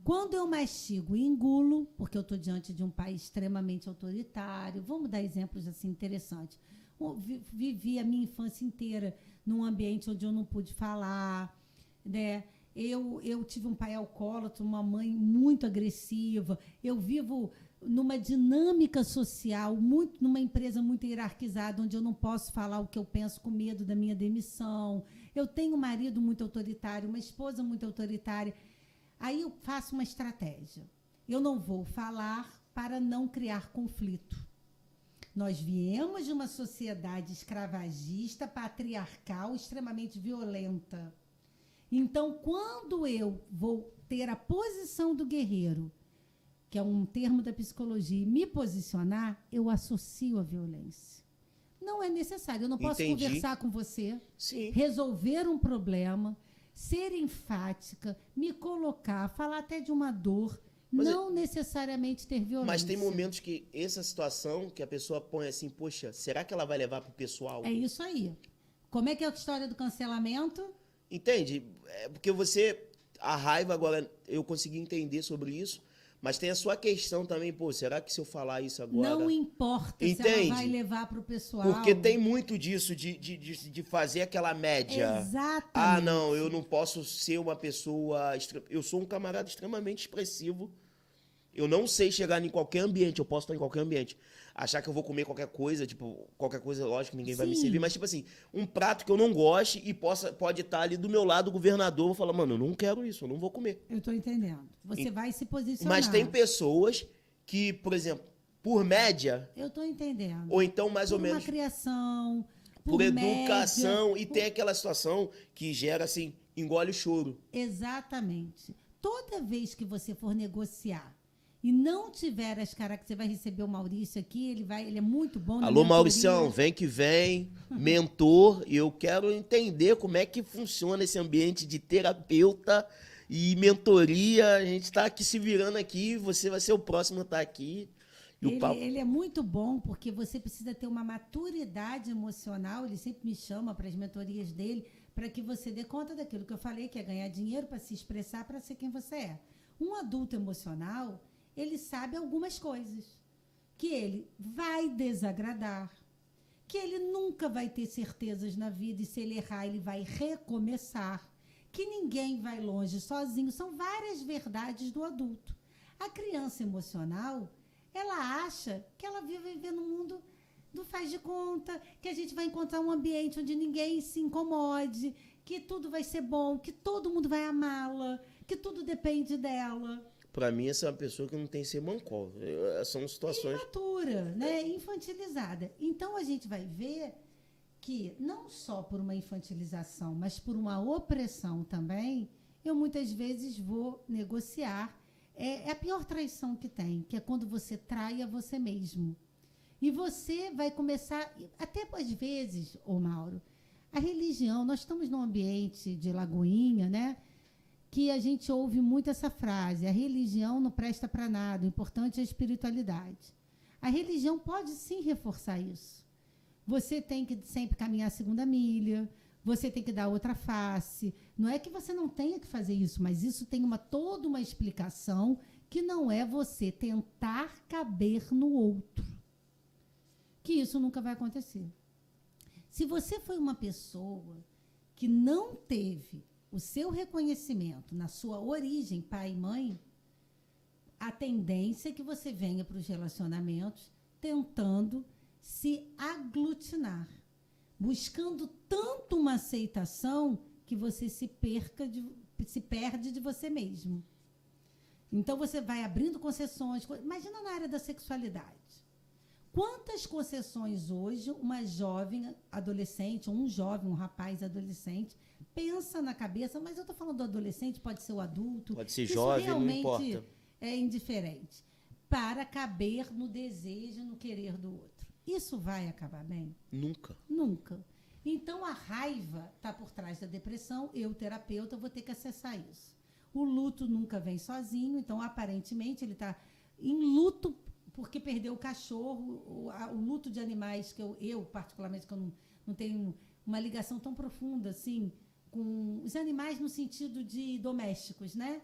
Quando eu mastigo e engulo, porque eu estou diante de um país extremamente autoritário, vamos dar exemplos assim interessantes. Eu vivi a minha infância inteira num ambiente onde eu não pude falar, né? Eu tive um pai alcoólatra, uma mãe muito agressiva. Eu vivo numa dinâmica social, numa empresa muito hierarquizada, onde eu não posso falar o que eu penso com medo da minha demissão. Eu tenho um marido muito autoritário, uma esposa muito autoritária. Aí eu faço uma estratégia. Eu não vou falar para não criar conflito. Nós viemos de uma sociedade escravagista, patriarcal, extremamente violenta. Então, quando eu vou ter a posição do guerreiro, que é um termo da psicologia, e me posicionar, eu associo a violência. Não é necessário. Eu não posso conversar com você, Sim. resolver um problema, ser enfática, me colocar, falar até de uma dor, não necessariamente ter violência. Mas tem momentos que essa situação que a pessoa põe assim, poxa, será que ela vai levar pro pessoal? É isso aí. Como é que é a história do cancelamento? Entende? É porque a raiva agora, eu consegui entender sobre isso, mas tem a sua questão também, pô, será que se eu falar isso agora... Não importa se ela vai levar para o pessoal. Porque tem muito disso, de fazer aquela média. Exatamente. Ah, não, eu não posso ser uma pessoa... Eu sou um camarada extremamente expressivo. Eu não sei chegar em qualquer ambiente, eu posso estar em qualquer ambiente. Achar que eu vou comer qualquer coisa, tipo, qualquer coisa, lógico, ninguém vai me servir, mas tipo assim, um prato que eu não goste e pode estar ali do meu lado o governador, vou falar, mano, eu não quero isso, eu não vou comer. Eu estou entendendo. Você vai se posicionar. Mas tem pessoas que, por exemplo, por média... Eu estou entendendo. Ou então, mais ou menos... Por uma criação, por educação, e tem aquela situação que gera, assim, engole o choro. Exatamente. Toda vez que você for negociar e não tiver as características, você vai receber o Maurício aqui, ele é muito bom na Alô, mentoria. Mauricião, vem que vem, mentor, e eu quero entender como é que funciona esse ambiente de terapeuta e mentoria. A gente está aqui se virando aqui, você vai ser o próximo a estar aqui. Ele é muito bom, porque você precisa ter uma maturidade emocional, ele sempre me chama para as mentorias dele, para que você dê conta daquilo que eu falei, que é ganhar dinheiro para se expressar, para ser quem você é. Um adulto emocional, ele sabe algumas coisas, que ele vai desagradar, que ele nunca vai ter certezas na vida e se ele errar, ele vai recomeçar, que ninguém vai longe sozinho. São várias verdades do adulto. A criança emocional, ela acha que ela vive no mundo do faz de conta, que a gente vai encontrar um ambiente onde ninguém se incomode, que tudo vai ser bom, que todo mundo vai amá-la, que tudo depende dela. Para mim, essa é uma pessoa que não tem semancol. São situações... Imatura, né? Infantilizada. Então, a gente vai ver que, não só por uma infantilização, mas por uma opressão também, eu muitas vezes vou negociar. É a pior traição que tem, que é quando você trai a você mesmo. E você vai começar... Até às vezes, ô Mauro, a religião... Nós estamos num ambiente de Lagoinha, né? Que a gente ouve muito essa frase, a religião não presta para nada, o importante é a espiritualidade. A religião pode sim reforçar isso. Você tem que sempre caminhar a segunda milha, você tem que dar outra face. Não é que você não tenha que fazer isso, mas isso tem toda uma explicação que não é você tentar caber no outro. Que isso nunca vai acontecer. Se você foi uma pessoa que não teve o seu reconhecimento na sua origem, pai e mãe, a tendência é que você venha para os relacionamentos tentando se aglutinar, buscando tanto uma aceitação que você se perde de você mesmo. Então, você vai abrindo concessões. Imagina na área da sexualidade. Quantas concessões hoje uma jovem adolescente, ou um rapaz adolescente, pensa na cabeça, mas eu estou falando do adolescente, pode ser o adulto. Pode ser jovem, não importa. Realmente é indiferente. Para caber no desejo, no querer do outro. Isso vai acabar bem? Nunca. Nunca. Então, a raiva está por trás da depressão. Eu, terapeuta, vou ter que acessar isso. O luto nunca vem sozinho, então, aparentemente, ele está em luto porque perdeu o cachorro. O luto de animais, que eu particularmente, que eu não tenho uma ligação tão profunda assim com os animais no sentido de domésticos, né?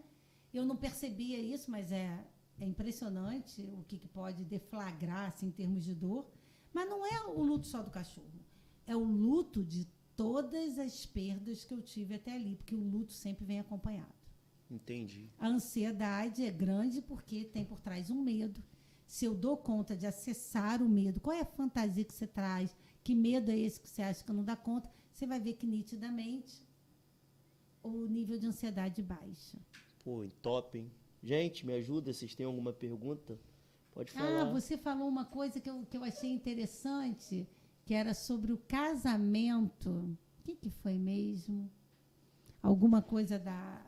Eu não percebia isso, mas é impressionante o que pode deflagrar assim, em termos de dor. Mas não é o luto só do cachorro. É o luto de todas as perdas que eu tive até ali, porque o luto sempre vem acompanhado. Entendi. A ansiedade é grande porque tem por trás um medo. Se eu dou conta de acessar o medo, qual é a fantasia que você traz? Que medo é esse que você acha que não dá conta? Você vai ver que nitidamente o nível de ansiedade baixa. Pô, top, hein? Gente, me ajuda, vocês têm alguma pergunta? Pode falar. Você falou uma coisa que eu achei interessante, que era sobre o casamento. O que foi mesmo? Alguma coisa da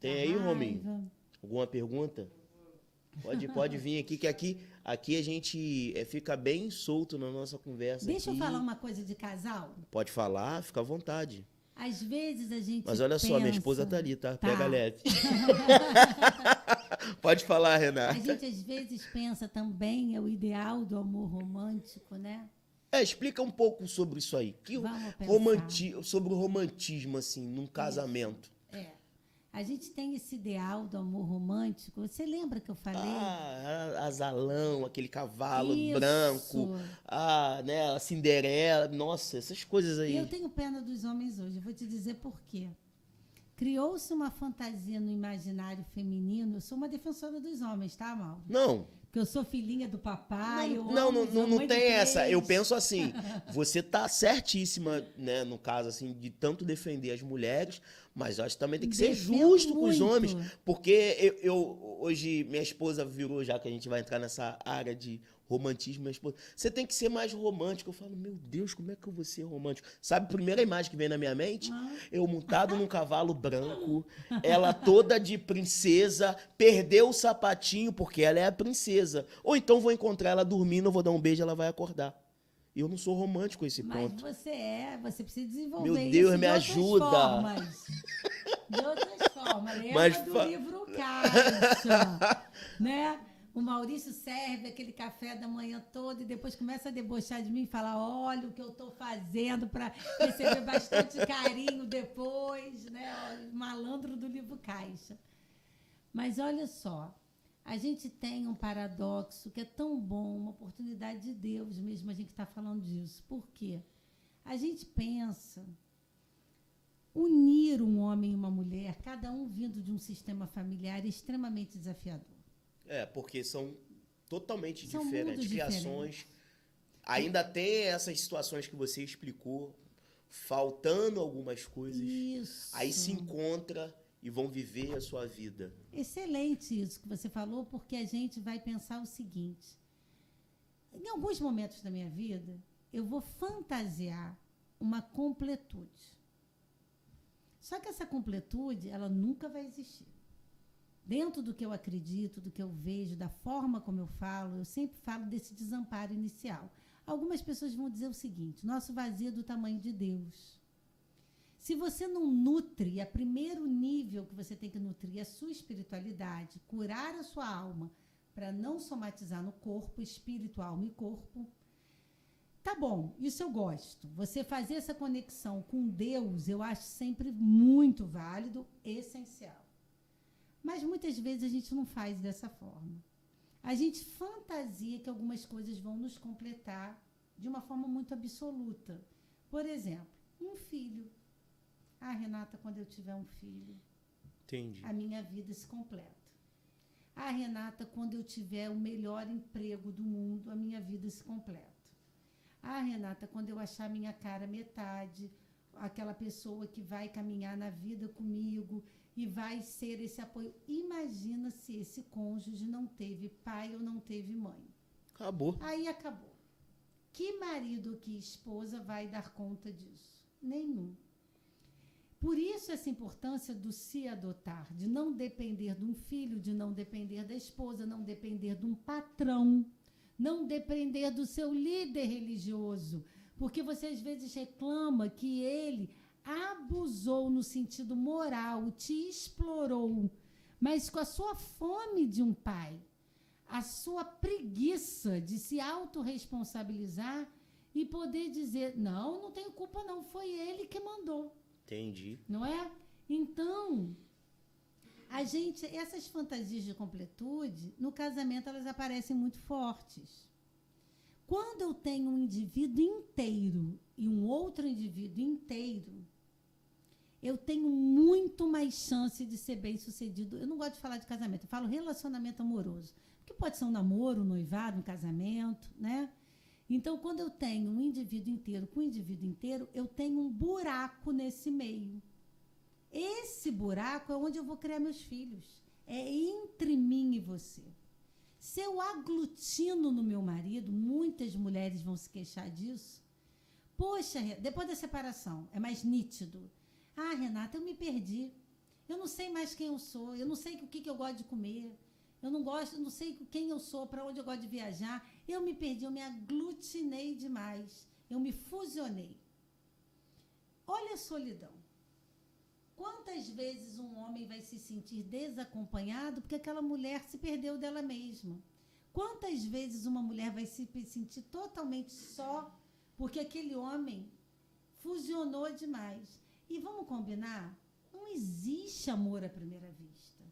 Tem aí, Rominho? Alguma pergunta? Pode vir aqui, que aqui a gente fica bem solto na nossa conversa. Deixa aqui. eu falar uma coisa de casal. Pode falar, fica à vontade. Às vezes a gente Mas olha pensa... só, minha esposa tá ali, tá? Tá. Pega leve. Pode falar, Renata. A gente às vezes pensa também, é o ideal do amor romântico, né? Explica um pouco sobre isso aí. Vamos pensar. Sobre o romantismo, assim, num casamento. A gente tem esse ideal do amor romântico. Você lembra que eu falei? Azalão, aquele cavalo Isso. branco, né, a Cinderela, nossa, essas coisas aí. Eu tenho pena dos homens hoje, eu vou te dizer por quê. Criou-se uma fantasia no imaginário feminino. Eu sou uma defensora dos homens, tá, Mauro? Não. Porque eu sou filhinha do papai. Não tem essa. Eu penso assim, você tá certíssima, né, no caso assim, de tanto defender as mulheres, mas eu acho que também tem que ser justo com os homens, porque hoje minha esposa virou, já que a gente vai entrar nessa área de romantismo, minha esposa, você tem que ser mais romântico. Eu falo, meu Deus, como é que eu vou ser romântico? Sabe, a primeira imagem que vem na minha mente? Eu montado num cavalo branco, ela toda de princesa, perdeu o sapatinho porque ela é a princesa. Ou então vou encontrar ela dormindo, eu vou dar um beijo, ela vai acordar. Eu não sou romântico esse ponto. Mas você precisa desenvolver meu Deus, isso me ajuda. De outras formas. Lembra do livro Caixa, né? O Maurício serve aquele café da manhã todo e depois começa a debochar de mim e fala, olha o que eu estou fazendo para receber bastante carinho depois, né? O malandro do livro Caixa. Mas olha só, a gente tem um paradoxo que é tão bom, uma oportunidade de Deus mesmo, a gente está falando disso. Por quê? A gente pensa unir um homem e uma mulher, cada um vindo de um sistema familiar extremamente desafiador. Porque são totalmente São diferentes. mundos Criações. diferentes. Ainda tem essas situações que você explicou, faltando algumas coisas. Isso. Aí se encontra e vão viver a sua vida. Excelente isso que você falou, porque a gente vai pensar o seguinte. Em alguns momentos da minha vida, eu vou fantasiar uma completude. Só que essa completude, ela nunca vai existir. Dentro do que eu acredito, do que eu vejo, da forma como eu falo, eu sempre falo desse desamparo inicial. Algumas pessoas vão dizer o seguinte, nosso vazio é do tamanho de Deus. Se você não nutre, primeiro nível que você tem que nutrir é a sua espiritualidade, curar a sua alma, para não somatizar no corpo, espírito, alma e corpo. Tá bom, isso eu gosto. Você fazer essa conexão com Deus, eu acho sempre muito válido, essencial. Mas muitas vezes a gente não faz dessa forma. A gente fantasia que algumas coisas vão nos completar de uma forma muito absoluta. Por exemplo, um filho. Renata, quando eu tiver um filho, entendi, a minha vida se completa. Renata, quando eu tiver o melhor emprego do mundo, a minha vida se completa. Renata, quando eu achar minha cara metade, aquela pessoa que vai caminhar na vida comigo e vai ser esse apoio. Imagina se esse cônjuge não teve pai ou não teve mãe. Acabou. Aí acabou. Que marido ou que esposa vai dar conta disso? Nenhum. Por isso essa importância do se adotar, de não depender de um filho, de não depender da esposa, não depender de um patrão, não depender do seu líder religioso, porque você às vezes reclama que ele abusou no sentido moral, te explorou, mas com a sua fome de um pai, a sua preguiça de se autorresponsabilizar e poder dizer, não tenho culpa não, foi ele que mandou. Entendi. Não é? Então, essas fantasias de completude, no casamento elas aparecem muito fortes. Quando eu tenho um indivíduo inteiro e um outro indivíduo inteiro, eu tenho muito mais chance de ser bem-sucedido. Eu não gosto de falar de casamento, eu falo relacionamento amoroso. Porque pode ser um namoro, um noivado, um casamento, né? Então, quando eu tenho um indivíduo inteiro com um indivíduo inteiro, eu tenho um buraco nesse meio. Esse buraco é onde eu vou criar meus filhos. É entre mim e você. Se eu aglutino no meu marido, muitas mulheres vão se queixar disso. Poxa, depois da separação, é mais nítido. Ah, Renata, eu me perdi. Eu não sei mais quem eu sou. Eu não sei o que eu gosto de comer. Eu não sei quem eu sou, para onde eu gosto de viajar. Eu me perdi, eu me aglutinei demais. Eu me fusionei. Olha a solidão. Quantas vezes um homem vai se sentir desacompanhado porque aquela mulher se perdeu dela mesma? Quantas vezes uma mulher vai se sentir totalmente só porque aquele homem fusionou demais? E vamos combinar? Não existe amor à primeira vista.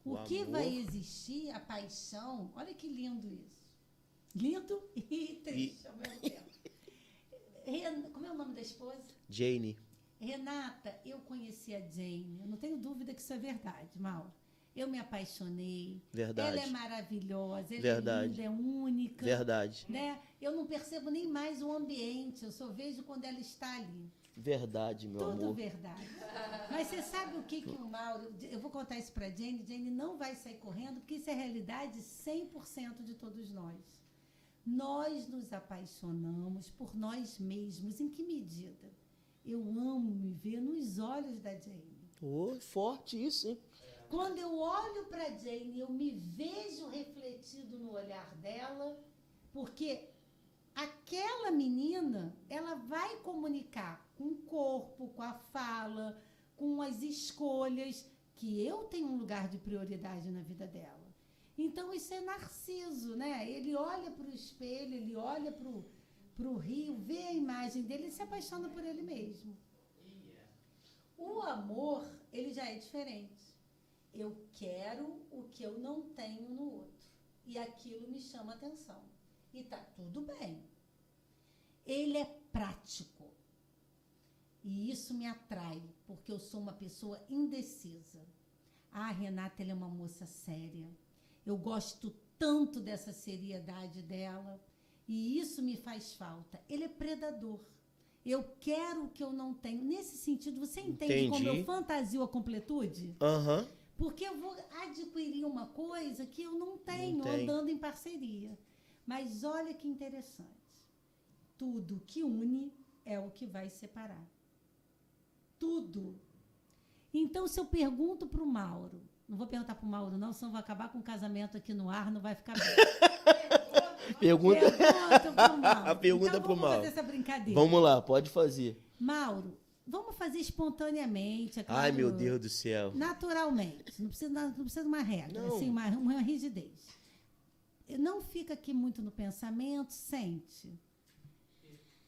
O que vai existir, a paixão, olha que lindo isso. Lindo e triste ao mesmo tempo. Como é o nome da esposa? Jane. Renata, eu conheci a Jane, eu não tenho dúvida que isso é verdade, Mauro. Eu me apaixonei. Verdade. Ela é maravilhosa, ela Verdade. é linda, é única. Verdade. Né? Eu não percebo nem mais o ambiente, eu só vejo quando ela está ali. Verdade, meu amor. Tudo verdade. Mas você sabe o que o Mauro... Eu vou contar isso para a Jane. Jane não vai sair correndo, porque isso é realidade 100% de todos nós. Nós nos apaixonamos por nós mesmos. Em que medida? Eu amo me ver nos olhos da Jane. Oh, forte isso, hein? Quando eu olho para a Jane, eu me vejo refletido no olhar dela, porque aquela menina, ela vai comunicar com o corpo, com a fala, com as escolhas, que eu tenho um lugar de prioridade na vida dela. Então, isso é Narciso, né? Ele olha para o espelho, ele olha para o rio, vê a imagem dele e se apaixona por ele mesmo. O amor, ele já é diferente. Eu quero o que eu não tenho no outro. E aquilo me chama atenção. E tá tudo bem. Ele é prático. E isso me atrai, porque eu sou uma pessoa indecisa. Ah, Renata, ela é uma moça séria. Eu gosto tanto dessa seriedade dela. E isso me faz falta. Ele é predador. Eu quero o que eu não tenho. Nesse sentido, você entende como eu fantasio a completude? Aham. Porque eu vou adquirir uma coisa que eu não tenho, andando em parceria. Mas olha que interessante. Tudo que une é o que vai separar. Tudo. Então, se eu pergunto para o Mauro, não vou perguntar para o Mauro, não, senão vou acabar com o casamento aqui no ar, não vai ficar bem. Pergunta para o Mauro. A pergunta então, para o Mauro. Vamos fazer essa brincadeira. Vamos lá, pode fazer. Mauro, vamos fazer espontaneamente. É claro, ai, meu Deus do céu. Naturalmente. Não precisa de uma regra, Não. assim, uma rigidez. Não fica aqui muito no pensamento, sente.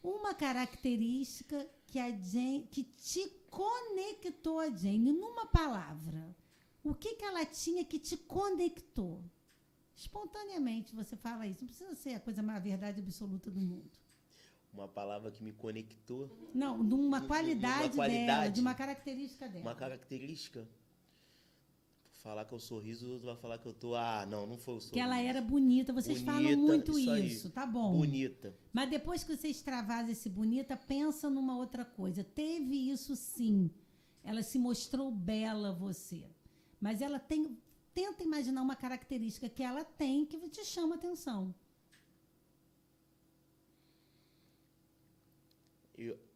Uma característica que te conectou a Jane, numa palavra. O que ela tinha que te conectou? Espontaneamente você fala isso. Não precisa ser a coisa mais verdade absoluta do mundo. Uma palavra que me conectou. Não, de uma qualidade dela, de uma característica dela. Uma característica? Falar que é o sorriso, o outro vai falar que eu tô... Ah, não foi o sorriso. Que ela era bonita. Vocês falam muito isso, tá bom. Bonita. Mas depois que você extravasa esse bonita, pensa numa outra coisa. Teve isso sim. Ela se mostrou bela a você. Mas ela tem... Tenta imaginar uma característica que ela tem que te chama atenção.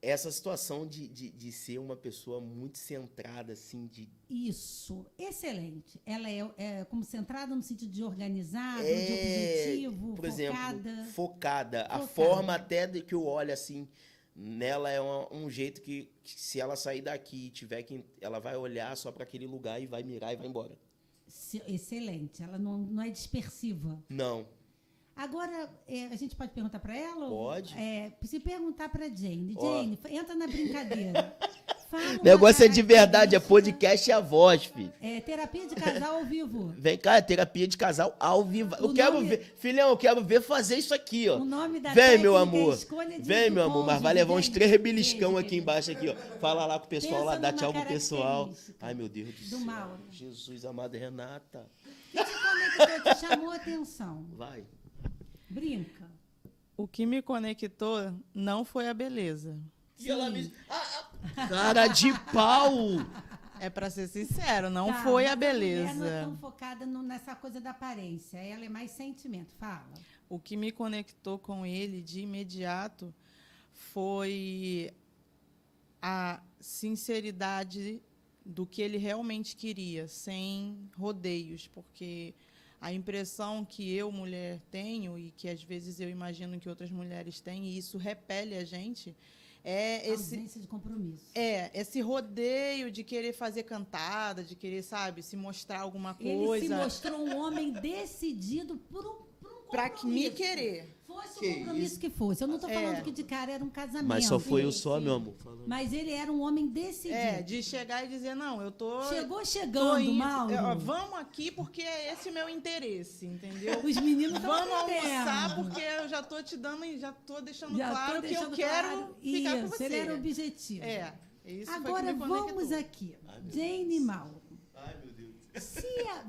Essa situação de ser uma pessoa muito centrada, assim, de... Isso, excelente. Ela é como centrada no sentido de organizada, de objetivo, por focada. exemplo, focada. A forma até de que eu olho, assim, nela é um jeito que se ela sair daqui e tiver que... Ela vai olhar só para aquele lugar e vai mirar e vai embora. Excelente. Ela não é dispersiva. Não. Agora, a gente pode perguntar para ela? Pode. Se perguntar para Jane. Jane, entra na brincadeira. falo uma Negócio é de verdade, é característica. podcast e a voz, filho. É terapia de casal ao vivo. Vem cá, é terapia de casal ao vivo. Eu O quero nome- ver, filhão, eu quero ver fazer isso aqui, ó. O nome da Vem, meu técnica é amor. escolha de Vem, meu amor, mas vai levar uns 3 rebeliscão aqui embaixo aqui, ó. Fala lá com o pessoal lá, Pensa dá numa tchau pro pessoal. característica Ai, meu Deus do céu. Mauro. Jesus amado, Renata. Que te conectou, te chamou a atenção. Vai. Brinca. O que me conectou não foi a beleza. E ela me... Cara de pau! É pra ser sincero, não Tá, foi mas a mulher não é beleza. tão focada nessa coisa da aparência. Ela é mais sentimento. Fala. O que me conectou com ele de imediato foi a sinceridade do que ele realmente queria, sem rodeios, porque a impressão que eu, mulher, tenho, e que às vezes eu imagino que outras mulheres têm, e isso repele a gente, é esse... Ausência de compromisso. Esse rodeio de querer fazer cantada, de querer, sabe, se mostrar alguma Ele coisa. se mostrou um homem decidido por um Pra compromisso. me querer. Fosse Que o compromisso isso? que fosse. Eu não estou É. falando que de cara era um casamento. Mas só foi eu Sim, só, sim. meu amor. Falando. Mas ele era um homem decidido. De chegar e dizer, não, eu tô... Chegou tô chegando, indo, Mauro. vamos aqui porque é esse o meu interesse, entendeu? Os meninos estão Vamos almoçar porque eu já tô te dando, já tô deixando claro que eu quero ficar com você. Ele era objetivo. Isso Agora foi que me vamos conectou. aqui. Ai, meu Jane e Mauro. Ai, meu Deus.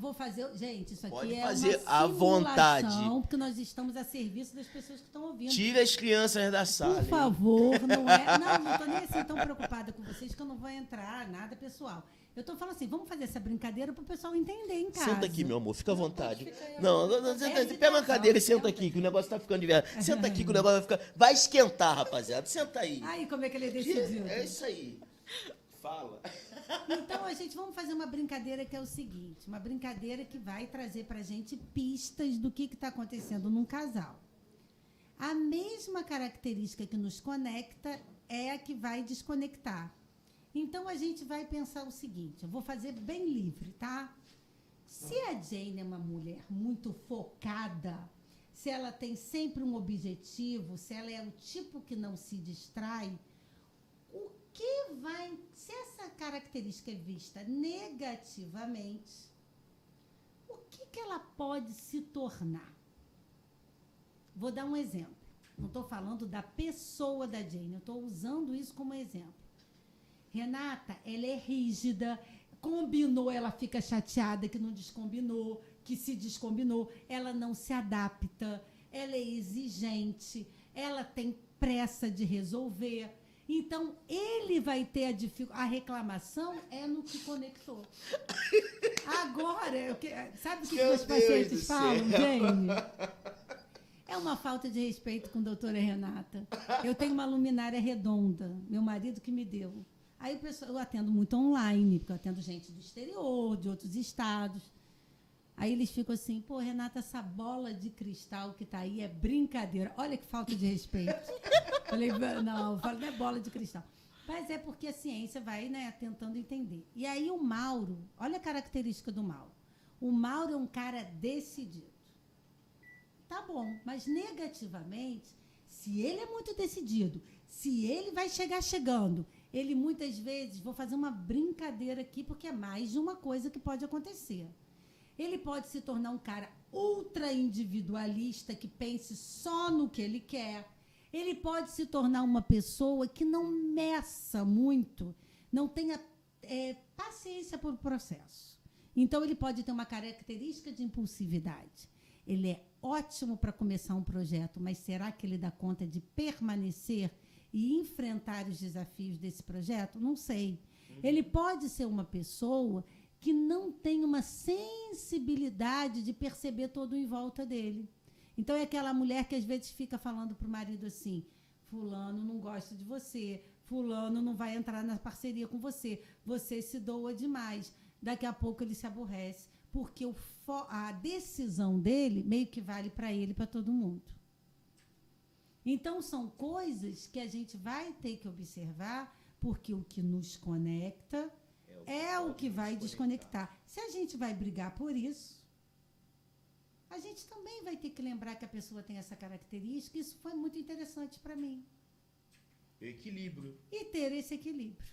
Vou fazer. Gente, isso aqui Pode é fazer uma à vontade. simulação, porque nós estamos a serviço das pessoas que estão ouvindo. Tira as crianças da sala. Por hein? favor, não é. Não tô nem assim tão preocupada com vocês que eu não vou entrar, nada pessoal. Eu tô falando assim, vamos fazer essa brincadeira para o pessoal entender em casa. Senta aqui, meu amor, fica à vontade. pode ficar aí à Não, vontade. não, senta, É de pega uma casal, cadeira e senta senta aqui, que o negócio tá ficando de verdade. Senta aqui que o negócio vai ficar. Vai esquentar, rapaziada. Senta aí. Aí, como é que ele decidiu? É isso aí. Fala. Então, a gente vamos fazer uma brincadeira que é o seguinte, uma brincadeira que vai trazer pra gente pistas do que está acontecendo num casal. A mesma característica que nos conecta é a que vai desconectar. Então, a gente vai pensar o seguinte, eu vou fazer bem livre, tá? Se a Jane é uma mulher muito focada, se ela tem sempre um objetivo, se ela é o tipo que não se distrai, o que vai, se essa característica é vista negativamente, o que ela pode se tornar? Vou dar um exemplo. Não estou falando da pessoa da Jane, eu estou usando isso como exemplo. Renata, ela é rígida, combinou, ela fica chateada que não descombinou, que se descombinou, ela não se adapta, ela é exigente, ela tem pressa de resolver. Então, ele vai ter a reclamação é no que conectou. Agora, sabe o que Meu os Deus pacientes do falam, céu. Jane? É uma falta de respeito com a doutora Renata. Eu tenho uma luminária redonda, meu marido que me deu. Aí eu atendo muito online, porque eu atendo gente do exterior, de outros estados. Aí eles ficam assim, pô, Renata, essa bola de cristal que tá aí é brincadeira. Olha que falta de respeito. Falei, não é bola de cristal. Mas é porque a ciência vai, né, tentando entender. E aí o Mauro, olha a característica do Mauro. O Mauro é um cara decidido. Tá bom, mas negativamente, se ele é muito decidido, se ele vai chegar chegando, ele muitas vezes, vou fazer uma brincadeira aqui, porque é mais de uma coisa que pode acontecer. Ele pode se tornar um cara ultra individualista, que pense só no que ele quer. Ele pode se tornar uma pessoa que não meça muito, não tenha paciência por processo. Então, ele pode ter uma característica de impulsividade. Ele é ótimo para começar um projeto, mas será que ele dá conta de permanecer e enfrentar os desafios desse projeto? Não sei. Ele pode ser uma pessoa que não tem uma sensibilidade de perceber todo em volta dele. Então, é aquela mulher que às vezes fica falando para o marido assim, fulano não gosta de você, fulano não vai entrar na parceria com você, você se doa demais. Daqui a pouco ele se aborrece, porque a decisão dele meio que vale para ele e para todo mundo. Então, são coisas que a gente vai ter que observar, porque o que nos conecta é o que vai desconectar. Se a gente vai brigar por isso, a gente também vai ter que lembrar que a pessoa tem essa característica. Isso foi muito interessante para mim. Equilíbrio. E ter esse equilíbrio.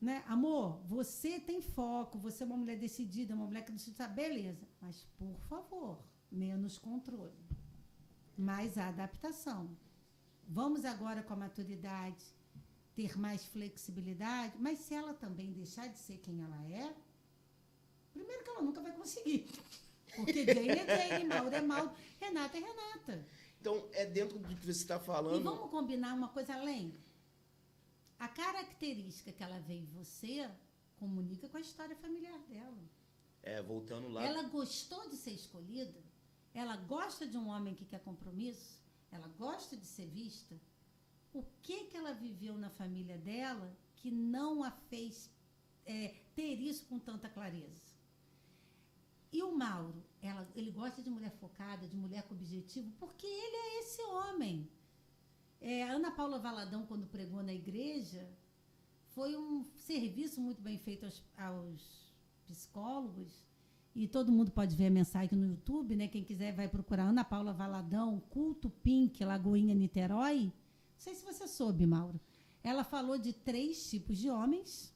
né? Amor, você tem foco, você é uma mulher decidida, uma mulher que decide, beleza. Mas, por favor, menos controle. Mais adaptação. Vamos agora com a maturidade ter mais flexibilidade, mas se ela também deixar de ser quem ela é, primeiro que ela nunca vai conseguir. Porque Jane é Jane, Mauro é Mauro, Renata é Renata. Então, é dentro do que você está falando... E vamos combinar uma coisa além. A característica que ela vê em você comunica com a história familiar dela. Voltando lá... Ela gostou de ser escolhida, ela gosta de um homem que quer compromisso, ela gosta de ser vista. O que ela viveu na família dela que não a fez ter isso com tanta clareza? E o Mauro, ele gosta de mulher focada, de mulher com objetivo, porque ele é esse homem. A Ana Paula Valadão, quando pregou na igreja, foi um serviço muito bem feito aos psicólogos, e todo mundo pode ver a mensagem no YouTube, né? Quem quiser vai procurar Ana Paula Valadão, Culto Pink, Lagoinha, Niterói. Não sei se você soube, Mauro. Ela falou de 3 tipos de homens.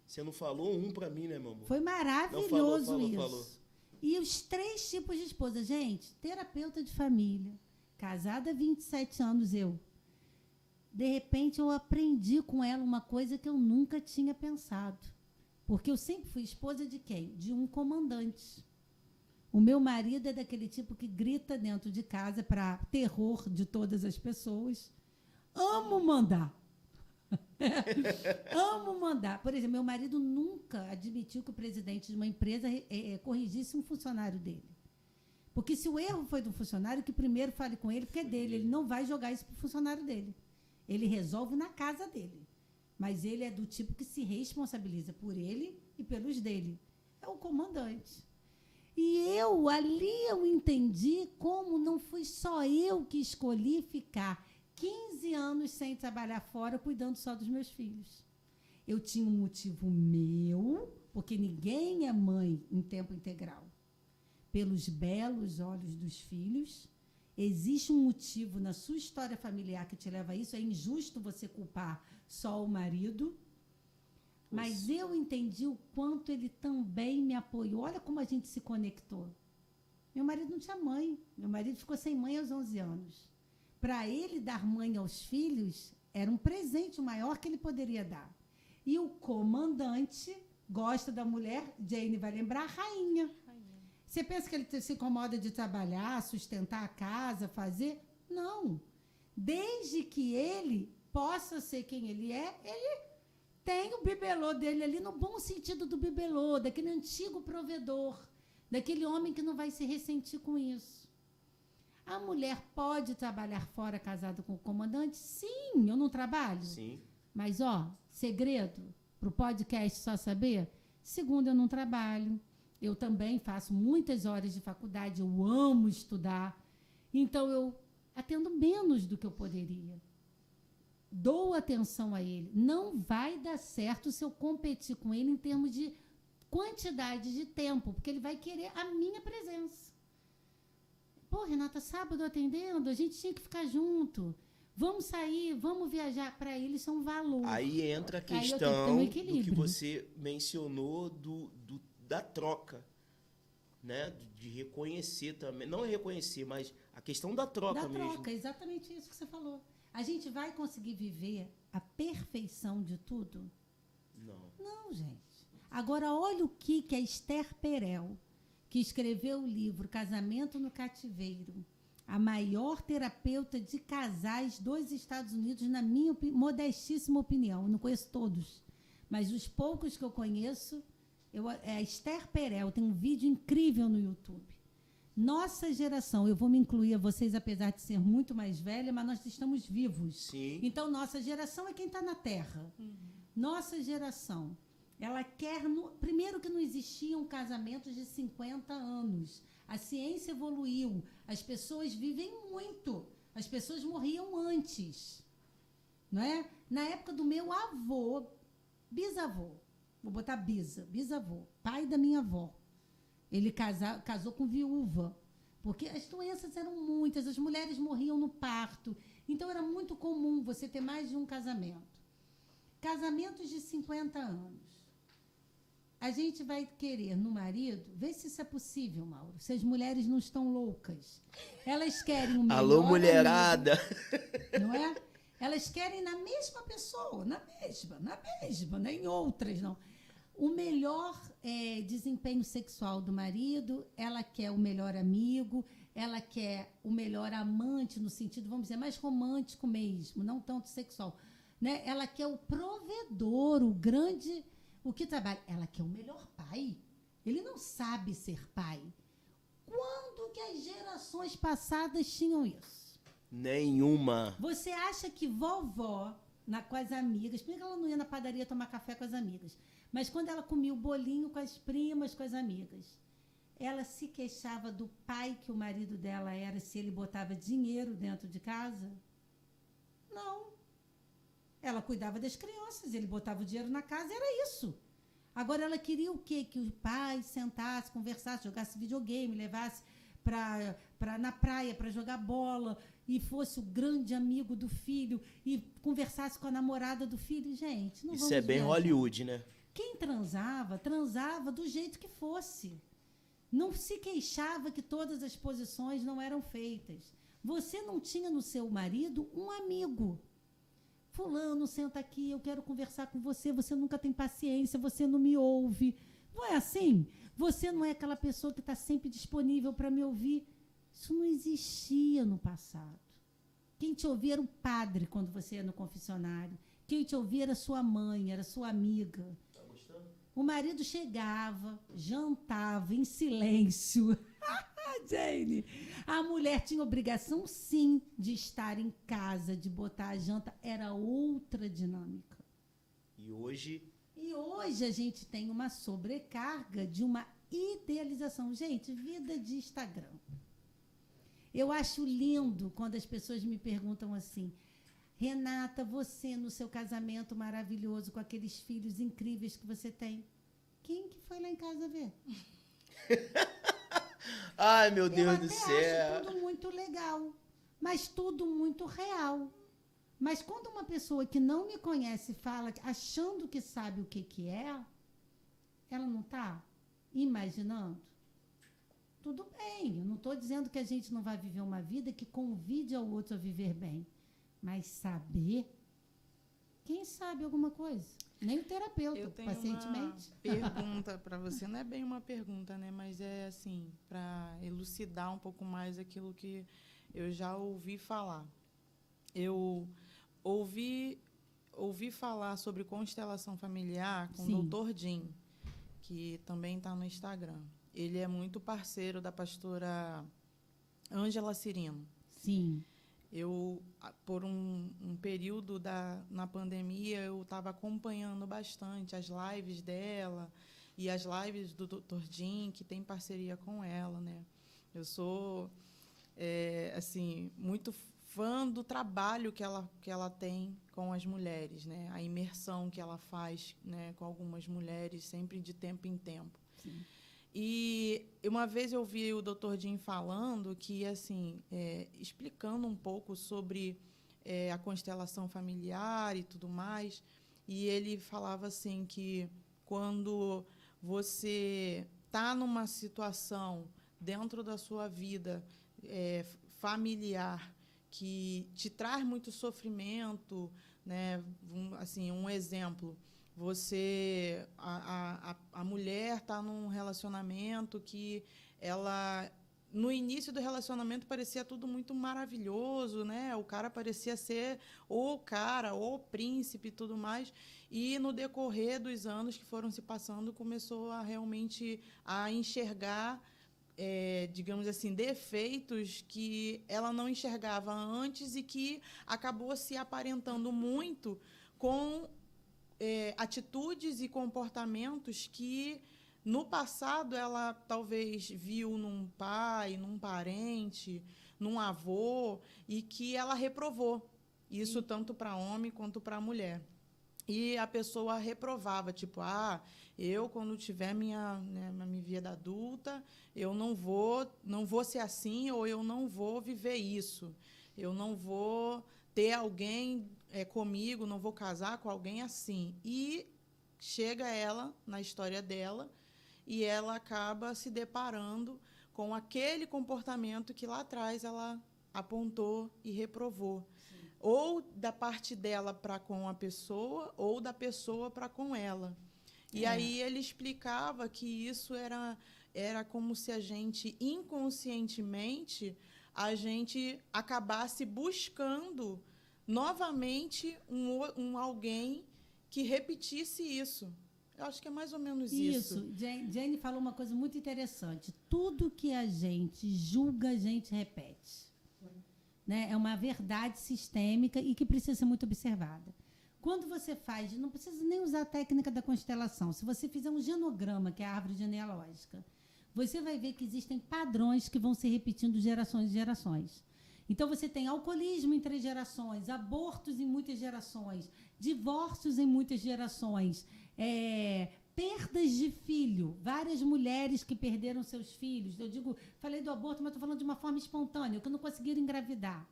Você não falou um para mim, né, meu amor? Foi maravilhoso isso. Falou. E os 3 tipos de esposa. Gente, terapeuta de família, casada há 27 anos, eu. De repente, eu aprendi com ela uma coisa que eu nunca tinha pensado. Porque eu sempre fui esposa de quem? De um comandante. O meu marido é daquele tipo que grita dentro de casa para terror de todas as pessoas. Amo mandar. Amo mandar. Por exemplo, meu marido nunca admitiu que o presidente de uma empresa corrigisse um funcionário dele. Porque se o erro foi do funcionário, que primeiro fale com ele, porque é dele. Ele não vai jogar isso para o funcionário dele. Ele resolve na casa dele. Mas ele é do tipo que se responsabiliza por ele e pelos dele. É o comandante. E ali eu entendi como não fui só eu que escolhi ficar 15 anos sem trabalhar fora, cuidando só dos meus filhos. Eu tinha um motivo meu, porque ninguém é mãe em tempo integral. Pelos belos olhos dos filhos, existe um motivo na sua história familiar que te leva a isso. É injusto você culpar só o marido. Mas eu entendi o quanto ele também me apoiou. Olha como a gente se conectou. Meu marido não tinha mãe. Meu marido ficou sem mãe aos 11 anos. Para ele dar mãe aos filhos, era um presente maior que ele poderia dar. E o comandante gosta da mulher, Jane vai lembrar, rainha. Você pensa que ele se incomoda de trabalhar, sustentar a casa, fazer? Não. Desde que ele possa ser quem ele é, ele tem o bibelô dele ali, no bom sentido do bibelô, daquele antigo provedor, daquele homem que não vai se ressentir com isso. A mulher pode trabalhar fora casada com o comandante? Sim, eu não trabalho. Sim. Mas, segredo para o podcast Só Saber? Segundo, eu não trabalho. Eu também faço muitas horas de faculdade, eu amo estudar. Então, eu atendo menos do que eu poderia. Dou atenção a ele. Não vai dar certo se eu competir com ele em termos de quantidade de tempo, porque ele vai querer a minha presença. Pô, Renata, sábado atendendo, a gente tinha que ficar junto. Vamos sair, vamos viajar. Para ele, isso é um valor. Aí entra a questão do que você mencionou da troca, né? De reconhecer também. Não reconhecer, mas a questão da troca mesmo. Da troca, exatamente isso que você falou. A gente vai conseguir viver a perfeição de tudo? Não, gente. Agora, olha o que a Esther Perel, que escreveu o livro Casamento no Cativeiro, a maior terapeuta de casais dos Estados Unidos, na minha modestíssima opinião. Eu não conheço todos, mas os poucos que eu conheço, a Esther Perel tem um vídeo incrível no YouTube. Nossa geração, eu vou me incluir a vocês, apesar de ser muito mais velha, mas nós estamos vivos. Sim. Então, nossa geração é quem está na Terra. Uhum. Nossa geração, ela quer... Primeiro que não existiam casamentos de 50 anos. A ciência evoluiu. As pessoas vivem muito. As pessoas morriam antes. Não é? Na época do meu avô, bisavô, vou botar bisavô, pai da minha avó. Ele casou com viúva, porque as doenças eram muitas, as mulheres morriam no parto. Então, era muito comum você ter mais de um casamento. Casamentos de 50 anos. A gente vai querer no marido, vê se isso é possível, Mauro, se as mulheres não estão loucas. Elas querem o melhor Alô, mulherada! amigo, não é? Elas querem na mesma pessoa, na mesma, nem outras, não. O melhor desempenho sexual do marido, ela quer o melhor amigo, ela quer o melhor amante, no sentido, vamos dizer, mais romântico mesmo, não tanto sexual. Né? Ela quer o provedor, o que trabalha. Ela quer o melhor pai. Ele não sabe ser pai. Quando que as gerações passadas tinham isso? Nenhuma. Você acha que vovó, com as amigas, primeiro ela não ia na padaria tomar café com as amigas, mas quando ela comia o bolinho com as primas, com as amigas, ela se queixava do pai que o marido dela era, se ele botava dinheiro dentro de casa? Não. Ela cuidava das crianças, ele botava o dinheiro na casa, era isso. Agora, ela queria o quê? Que o pai sentasse, conversasse, jogasse videogame, levasse na praia para jogar bola e fosse o grande amigo do filho e conversasse com a namorada do filho. Gente, não vamos Isso é bem viajar. Hollywood, né? Quem transava do jeito que fosse. Não se queixava que todas as posições não eram feitas. Você não tinha no seu marido um amigo. Fulano, senta aqui, eu quero conversar com você, você nunca tem paciência, você não me ouve. Não é assim? Você não é aquela pessoa que está sempre disponível para me ouvir. Isso não existia no passado. Quem te ouvia era o padre quando você ia no confessionário. Quem te ouvia era sua mãe, era sua amiga. Tá gostando? O marido chegava, jantava em silêncio. Jane, a mulher tinha obrigação, sim, de estar em casa, de botar a janta. Era outra dinâmica. E hoje a gente tem uma sobrecarga de uma idealização. Gente, vida de Instagram. Eu acho lindo quando as pessoas me perguntam assim: Renata, você no seu casamento maravilhoso, com aqueles filhos incríveis que você tem, quem que foi lá em casa ver? Ai, meu Deus do Eu céu. até acho tudo muito legal, mas tudo muito real. Mas quando uma pessoa que não me conhece fala achando que sabe o que é, ela não está imaginando? Tudo bem, eu não estou dizendo que a gente não vai viver uma vida que convide ao outro a viver bem. Mas saber, quem sabe alguma coisa? Nem o terapeuta, Eu tenho pacientemente. uma pergunta para você, não é bem uma pergunta, né? Mas é assim, para elucidar um pouco mais aquilo que eu já ouvi falar. Eu ouvi falar sobre constelação familiar com Sim. o Dr. Jim, que também está no Instagram. Ele é muito parceiro da pastora Ângela Cirino. Sim. Eu, por um período na pandemia, eu estava acompanhando bastante as lives dela e as lives do Dr. Jim, que tem parceria com ela, né? Eu sou, assim, muito fã do trabalho que ela tem com as mulheres, né? A imersão que ela faz, né, com algumas mulheres, sempre de tempo em tempo. Sim. E uma vez eu vi o Dr. Jim falando que, assim, explicando um pouco sobre a constelação familiar e tudo mais, e ele falava assim que quando você está numa situação dentro da sua vida familiar que te traz muito sofrimento, né? Assim, um exemplo. A mulher está num relacionamento que ela, no início do relacionamento, parecia tudo muito maravilhoso, né? O cara parecia ser o cara, o príncipe e tudo mais. E, no decorrer dos anos que foram se passando, começou a realmente a enxergar, digamos assim, defeitos que ela não enxergava antes e que acabou se aparentando muito com atitudes e comportamentos que, no passado, ela talvez viu num pai, num parente, num avô, e que ela reprovou. Isso Sim. tanto para homem quanto para mulher. E a pessoa reprovava, tipo, eu, quando tiver minha vida adulta, eu não vou ser assim, ou eu não vou viver isso. Eu não vou ter alguém comigo, não vou casar com alguém assim. E chega ela na história dela e ela acaba se deparando com aquele comportamento que lá atrás ela apontou e reprovou. Sim. Ou da parte dela para com a pessoa, ou da pessoa para com ela. E aí ele explicava que isso era como se a gente, inconscientemente, a gente acabasse buscando novamente um alguém que repetisse isso. Eu acho que é mais ou menos isso. Isso. Jane falou uma coisa muito interessante. Tudo que a gente julga, a gente repete. Né? É uma verdade sistêmica e que precisa ser muito observada. Quando você faz, não precisa nem usar a técnica da constelação. Se você fizer um genograma, que é a árvore genealógica, você vai ver que existem padrões que vão se repetindo de gerações e gerações. Então, você tem alcoolismo em 3 gerações, abortos em muitas gerações, divórcios em muitas gerações, perdas de filho, várias mulheres que perderam seus filhos. Eu falei do aborto, mas estou falando de uma forma espontânea, que não conseguiram engravidar.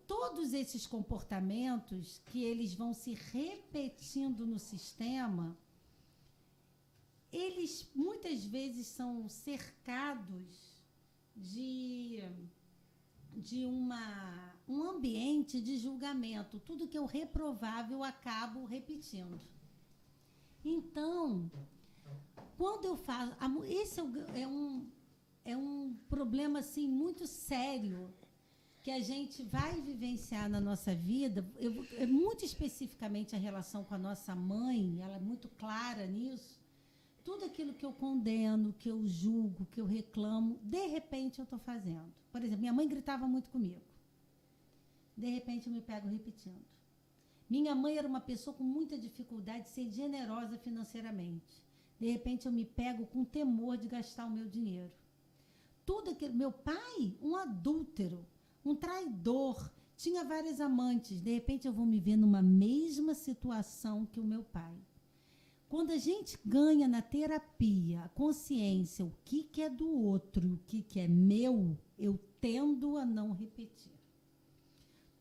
Todos esses comportamentos que eles vão se repetindo no sistema, eles muitas vezes são cercados de um ambiente de julgamento. Tudo que é o reprovável eu acabo repetindo. Então, quando eu faço... Esse é um problema assim, muito sério que a gente vai vivenciar na nossa vida. Muito especificamente a relação com a nossa mãe, ela é muito clara nisso. Tudo aquilo que eu condeno, que eu julgo, que eu reclamo, de repente eu estou fazendo. Por exemplo, minha mãe gritava muito comigo. De repente eu me pego repetindo. Minha mãe era uma pessoa com muita dificuldade de ser generosa financeiramente. De repente eu me pego com temor de gastar o meu dinheiro. Tudo aquilo. Meu pai, um adúltero, um traidor, tinha várias amantes. De repente eu vou me ver numa mesma situação que o meu pai. Quando a gente ganha na terapia a consciência, o que é do outro, o que é meu, eu tendo a não repetir.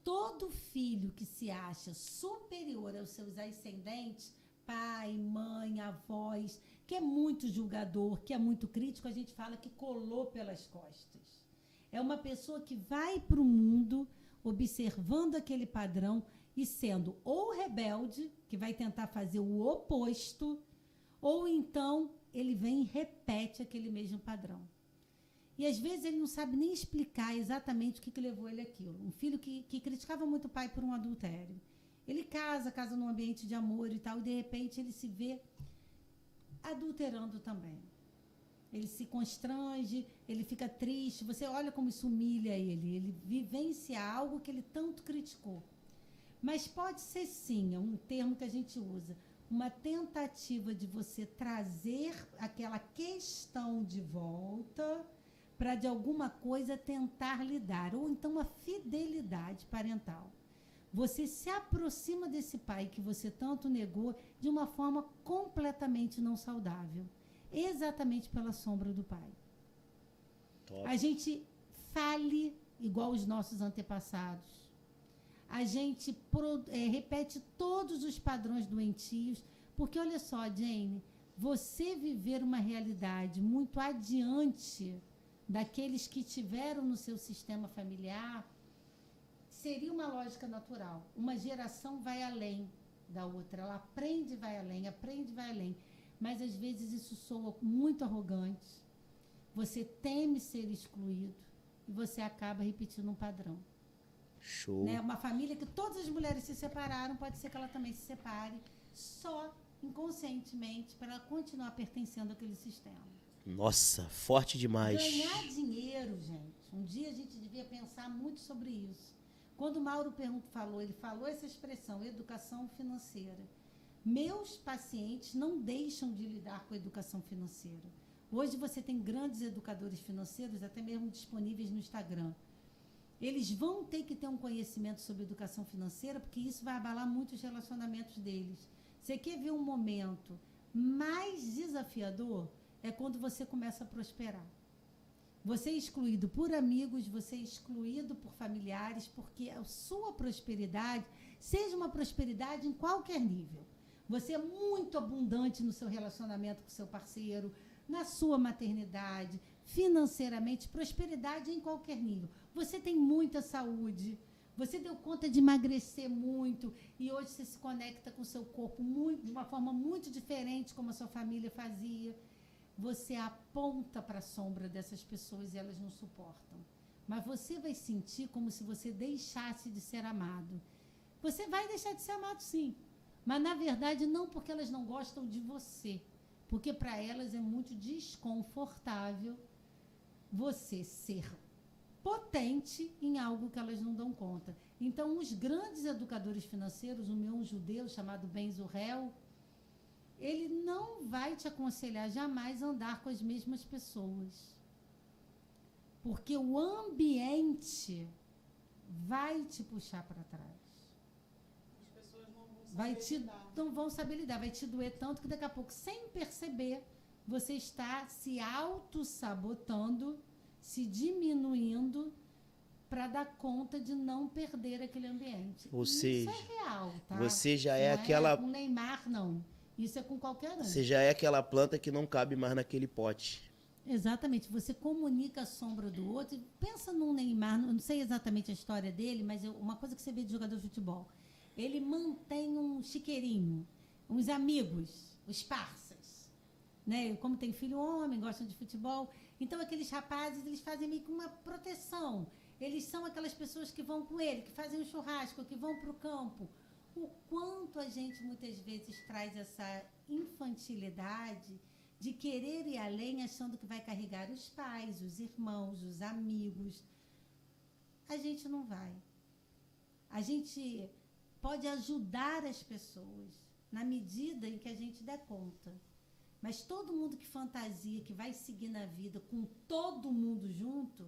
Todo filho que se acha superior aos seus ascendentes, pai, mãe, avós, que é muito julgador, que é muito crítico, a gente fala que colou pelas costas. É uma pessoa que vai para o mundo observando aquele padrão e sendo ou rebelde, que vai tentar fazer o oposto, ou então ele vem e repete aquele mesmo padrão. E às vezes ele não sabe nem explicar exatamente o que levou ele àquilo. Um filho que criticava muito o pai por um adultério. Ele casa num ambiente de amor e tal, e de repente ele se vê adulterando também. Ele se constrange, ele fica triste, você olha como isso humilha ele vivencia algo que ele tanto criticou. Mas pode ser, sim, é um termo que a gente usa, uma tentativa de você trazer aquela questão de volta para, de alguma coisa, tentar lidar. Ou então uma fidelidade parental. Você se aproxima desse pai que você tanto negou de uma forma completamente não saudável. Exatamente pela sombra do pai. Top. A gente fale igual os nossos antepassados. A gente repete todos os padrões doentios, porque, olha só, Jane, você viver uma realidade muito adiante daqueles que tiveram no seu sistema familiar seria uma lógica natural. Uma geração vai além da outra, ela aprende e vai além, mas às vezes isso soa muito arrogante, você teme ser excluído e você acaba repetindo um padrão. Show. Né? Uma família que todas as mulheres se separaram, pode ser que ela também se separe, só inconscientemente, para ela continuar pertencendo àquele sistema. Nossa, forte demais. Ganhar dinheiro, gente. Um dia a gente devia pensar muito sobre isso. Quando o Mauro ele falou essa expressão, educação financeira. Meus pacientes não deixam de lidar com a educação financeira. Hoje você tem grandes educadores financeiros, até mesmo disponíveis no Instagram. Eles vão ter que ter um conhecimento sobre educação financeira, porque isso vai abalar muito os relacionamentos deles. Você quer ver um momento mais desafiador? É quando você começa a prosperar. Você é excluído por amigos, você é excluído por familiares, porque a sua prosperidade, seja uma prosperidade em qualquer nível. Você é muito abundante no seu relacionamento com seu parceiro, na sua maternidade, financeiramente, prosperidade em qualquer nível. Você tem muita saúde, você deu conta de emagrecer muito e hoje você se conecta com o seu corpo de uma forma muito diferente como a sua família fazia. Você aponta para a sombra dessas pessoas e elas não suportam. Mas você vai sentir como se você deixasse de ser amado. Você vai deixar de ser amado, sim. Mas, na verdade, não porque elas não gostam de você. Porque, para elas, é muito desconfortável você ser potente em algo que elas não dão conta. Então, os grandes educadores financeiros, o meu um judeu chamado Ben-Zurel, ele não vai te aconselhar jamais a andar com as mesmas pessoas. Porque o ambiente vai te puxar para trás. As pessoas não vão saber lidar. Vai te doer tanto que daqui a pouco, sem perceber, você está se auto-sabotando, se diminuindo para dar conta de não perder aquele ambiente. Ou seja, isso é real, tá? você já é não aquela... é com Neymar, não. Isso é com qualquer um. Você já é aquela planta que não cabe mais naquele pote. Exatamente. Você comunica a sombra do outro. Pensa num Neymar, não sei exatamente a história dele, mas uma coisa que você vê de jogador de futebol. Ele mantém um chiqueirinho, uns amigos, os parças. Né? Como tem filho homem, gostam de futebol. Então, aqueles rapazes, eles fazem meio que uma proteção. Eles são aquelas pessoas que vão com ele, que fazem um churrasco, que vão para o campo. O quanto a gente, muitas vezes, traz essa infantilidade de querer ir além, achando que vai carregar os pais, os irmãos, os amigos. A gente não vai. A gente pode ajudar as pessoas na medida em que a gente der conta. Mas todo mundo que fantasia, que vai seguir na vida com todo mundo junto,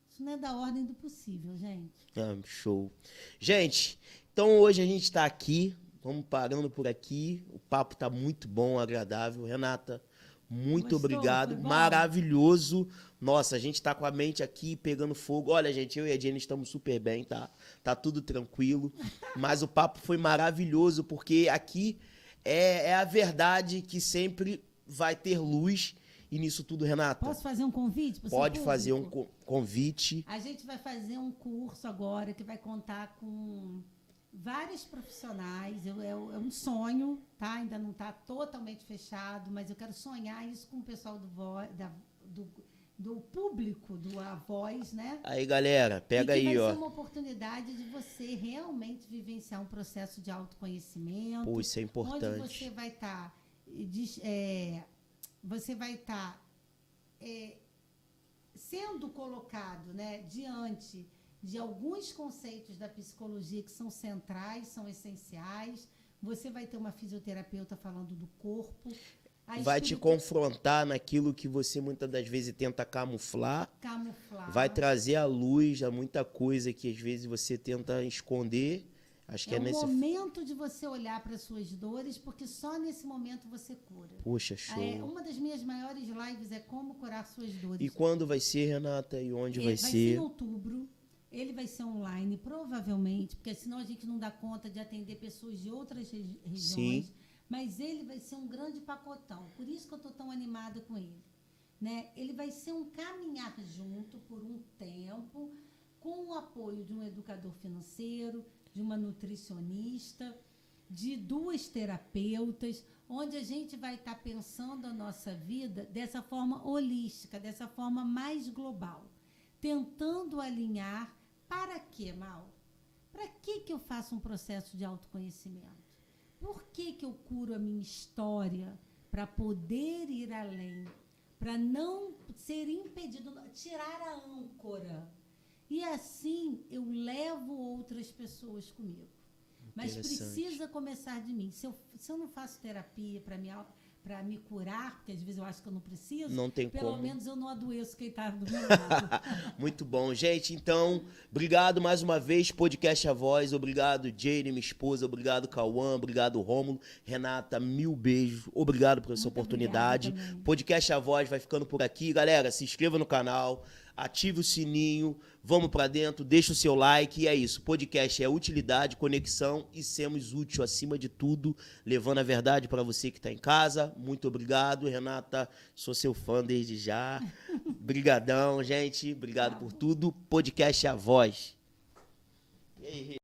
isso não é da ordem do possível, gente. Show. Gente, então hoje a gente está aqui, vamos parando por aqui. O papo tá muito bom, agradável. Renata, muito obrigado. Maravilhoso. Nossa, a gente tá com a mente aqui pegando fogo. Olha, gente, eu e a Jenny estamos super bem, tá? Tá tudo tranquilo. Mas o papo foi maravilhoso, porque aqui é a verdade que sempre vai ter luz. E nisso tudo, Renata. Posso fazer um convite? Pode fazer um convite. A gente vai fazer um curso agora que vai contar com vários profissionais. É um sonho, tá? Ainda não está totalmente fechado, mas eu quero sonhar isso com o pessoal do público, A Voz, né? Aí, galera, pega aí, ó. Vai ser uma oportunidade de você realmente vivenciar um processo de autoconhecimento. Pô, isso é importante. Onde você vai estar... sendo colocado, né, diante de alguns conceitos da psicologia que são centrais, são essenciais. Você vai ter uma fisioterapeuta falando do corpo. Vai te confrontar naquilo que você muitas das vezes tenta camuflar. Vai trazer à luz a muita coisa que às vezes você tenta esconder. Acho que é o momento de você olhar para as suas dores, porque só nesse momento você cura. Poxa, show. Uma das minhas maiores lives é como curar suas dores. E quando vai ser, Renata? E onde vai ser? Vai ser em outubro. Ele vai ser online, provavelmente, porque senão a gente não dá conta de atender pessoas de outras regiões. Sim. Mas ele vai ser um grande pacotão. Por isso que eu estou tão animada com ele. Né? Ele vai ser um caminhar junto por um tempo, com o apoio de um educador financeiro, de uma nutricionista, de 2 terapeutas, onde a gente vai estar pensando a nossa vida dessa forma holística, dessa forma mais global, tentando alinhar. Para quê, Mal? Para que eu faço um processo de autoconhecimento? Por que eu curo a minha história? Para poder ir além, para não ser impedido, tirar a âncora. E assim eu levo outras pessoas comigo. Mas precisa começar de mim. Se eu não faço terapia para me curar, porque às vezes eu acho que eu não preciso, Não tem pelo como. menos eu não adoeço quem está do meu lado. Muito bom, gente. Então, obrigado mais uma vez, Podcast A Voz. Obrigado, Jane, minha esposa. Obrigado, Cauã. Obrigado, Rômulo. Renata, 1000 beijos. Obrigado por essa Muito oportunidade. obrigada também. Podcast A Voz vai ficando por aqui. Galera, se inscreva no canal, ative o sininho, vamos pra dentro, deixa o seu like. E é isso. Podcast é utilidade, conexão e sermos úteis acima de tudo, levando a verdade para você que tá em casa. Muito obrigado, Renata. Sou seu fã desde já. Brigadão, gente. Obrigado por tudo. Podcast A Voz. E aí,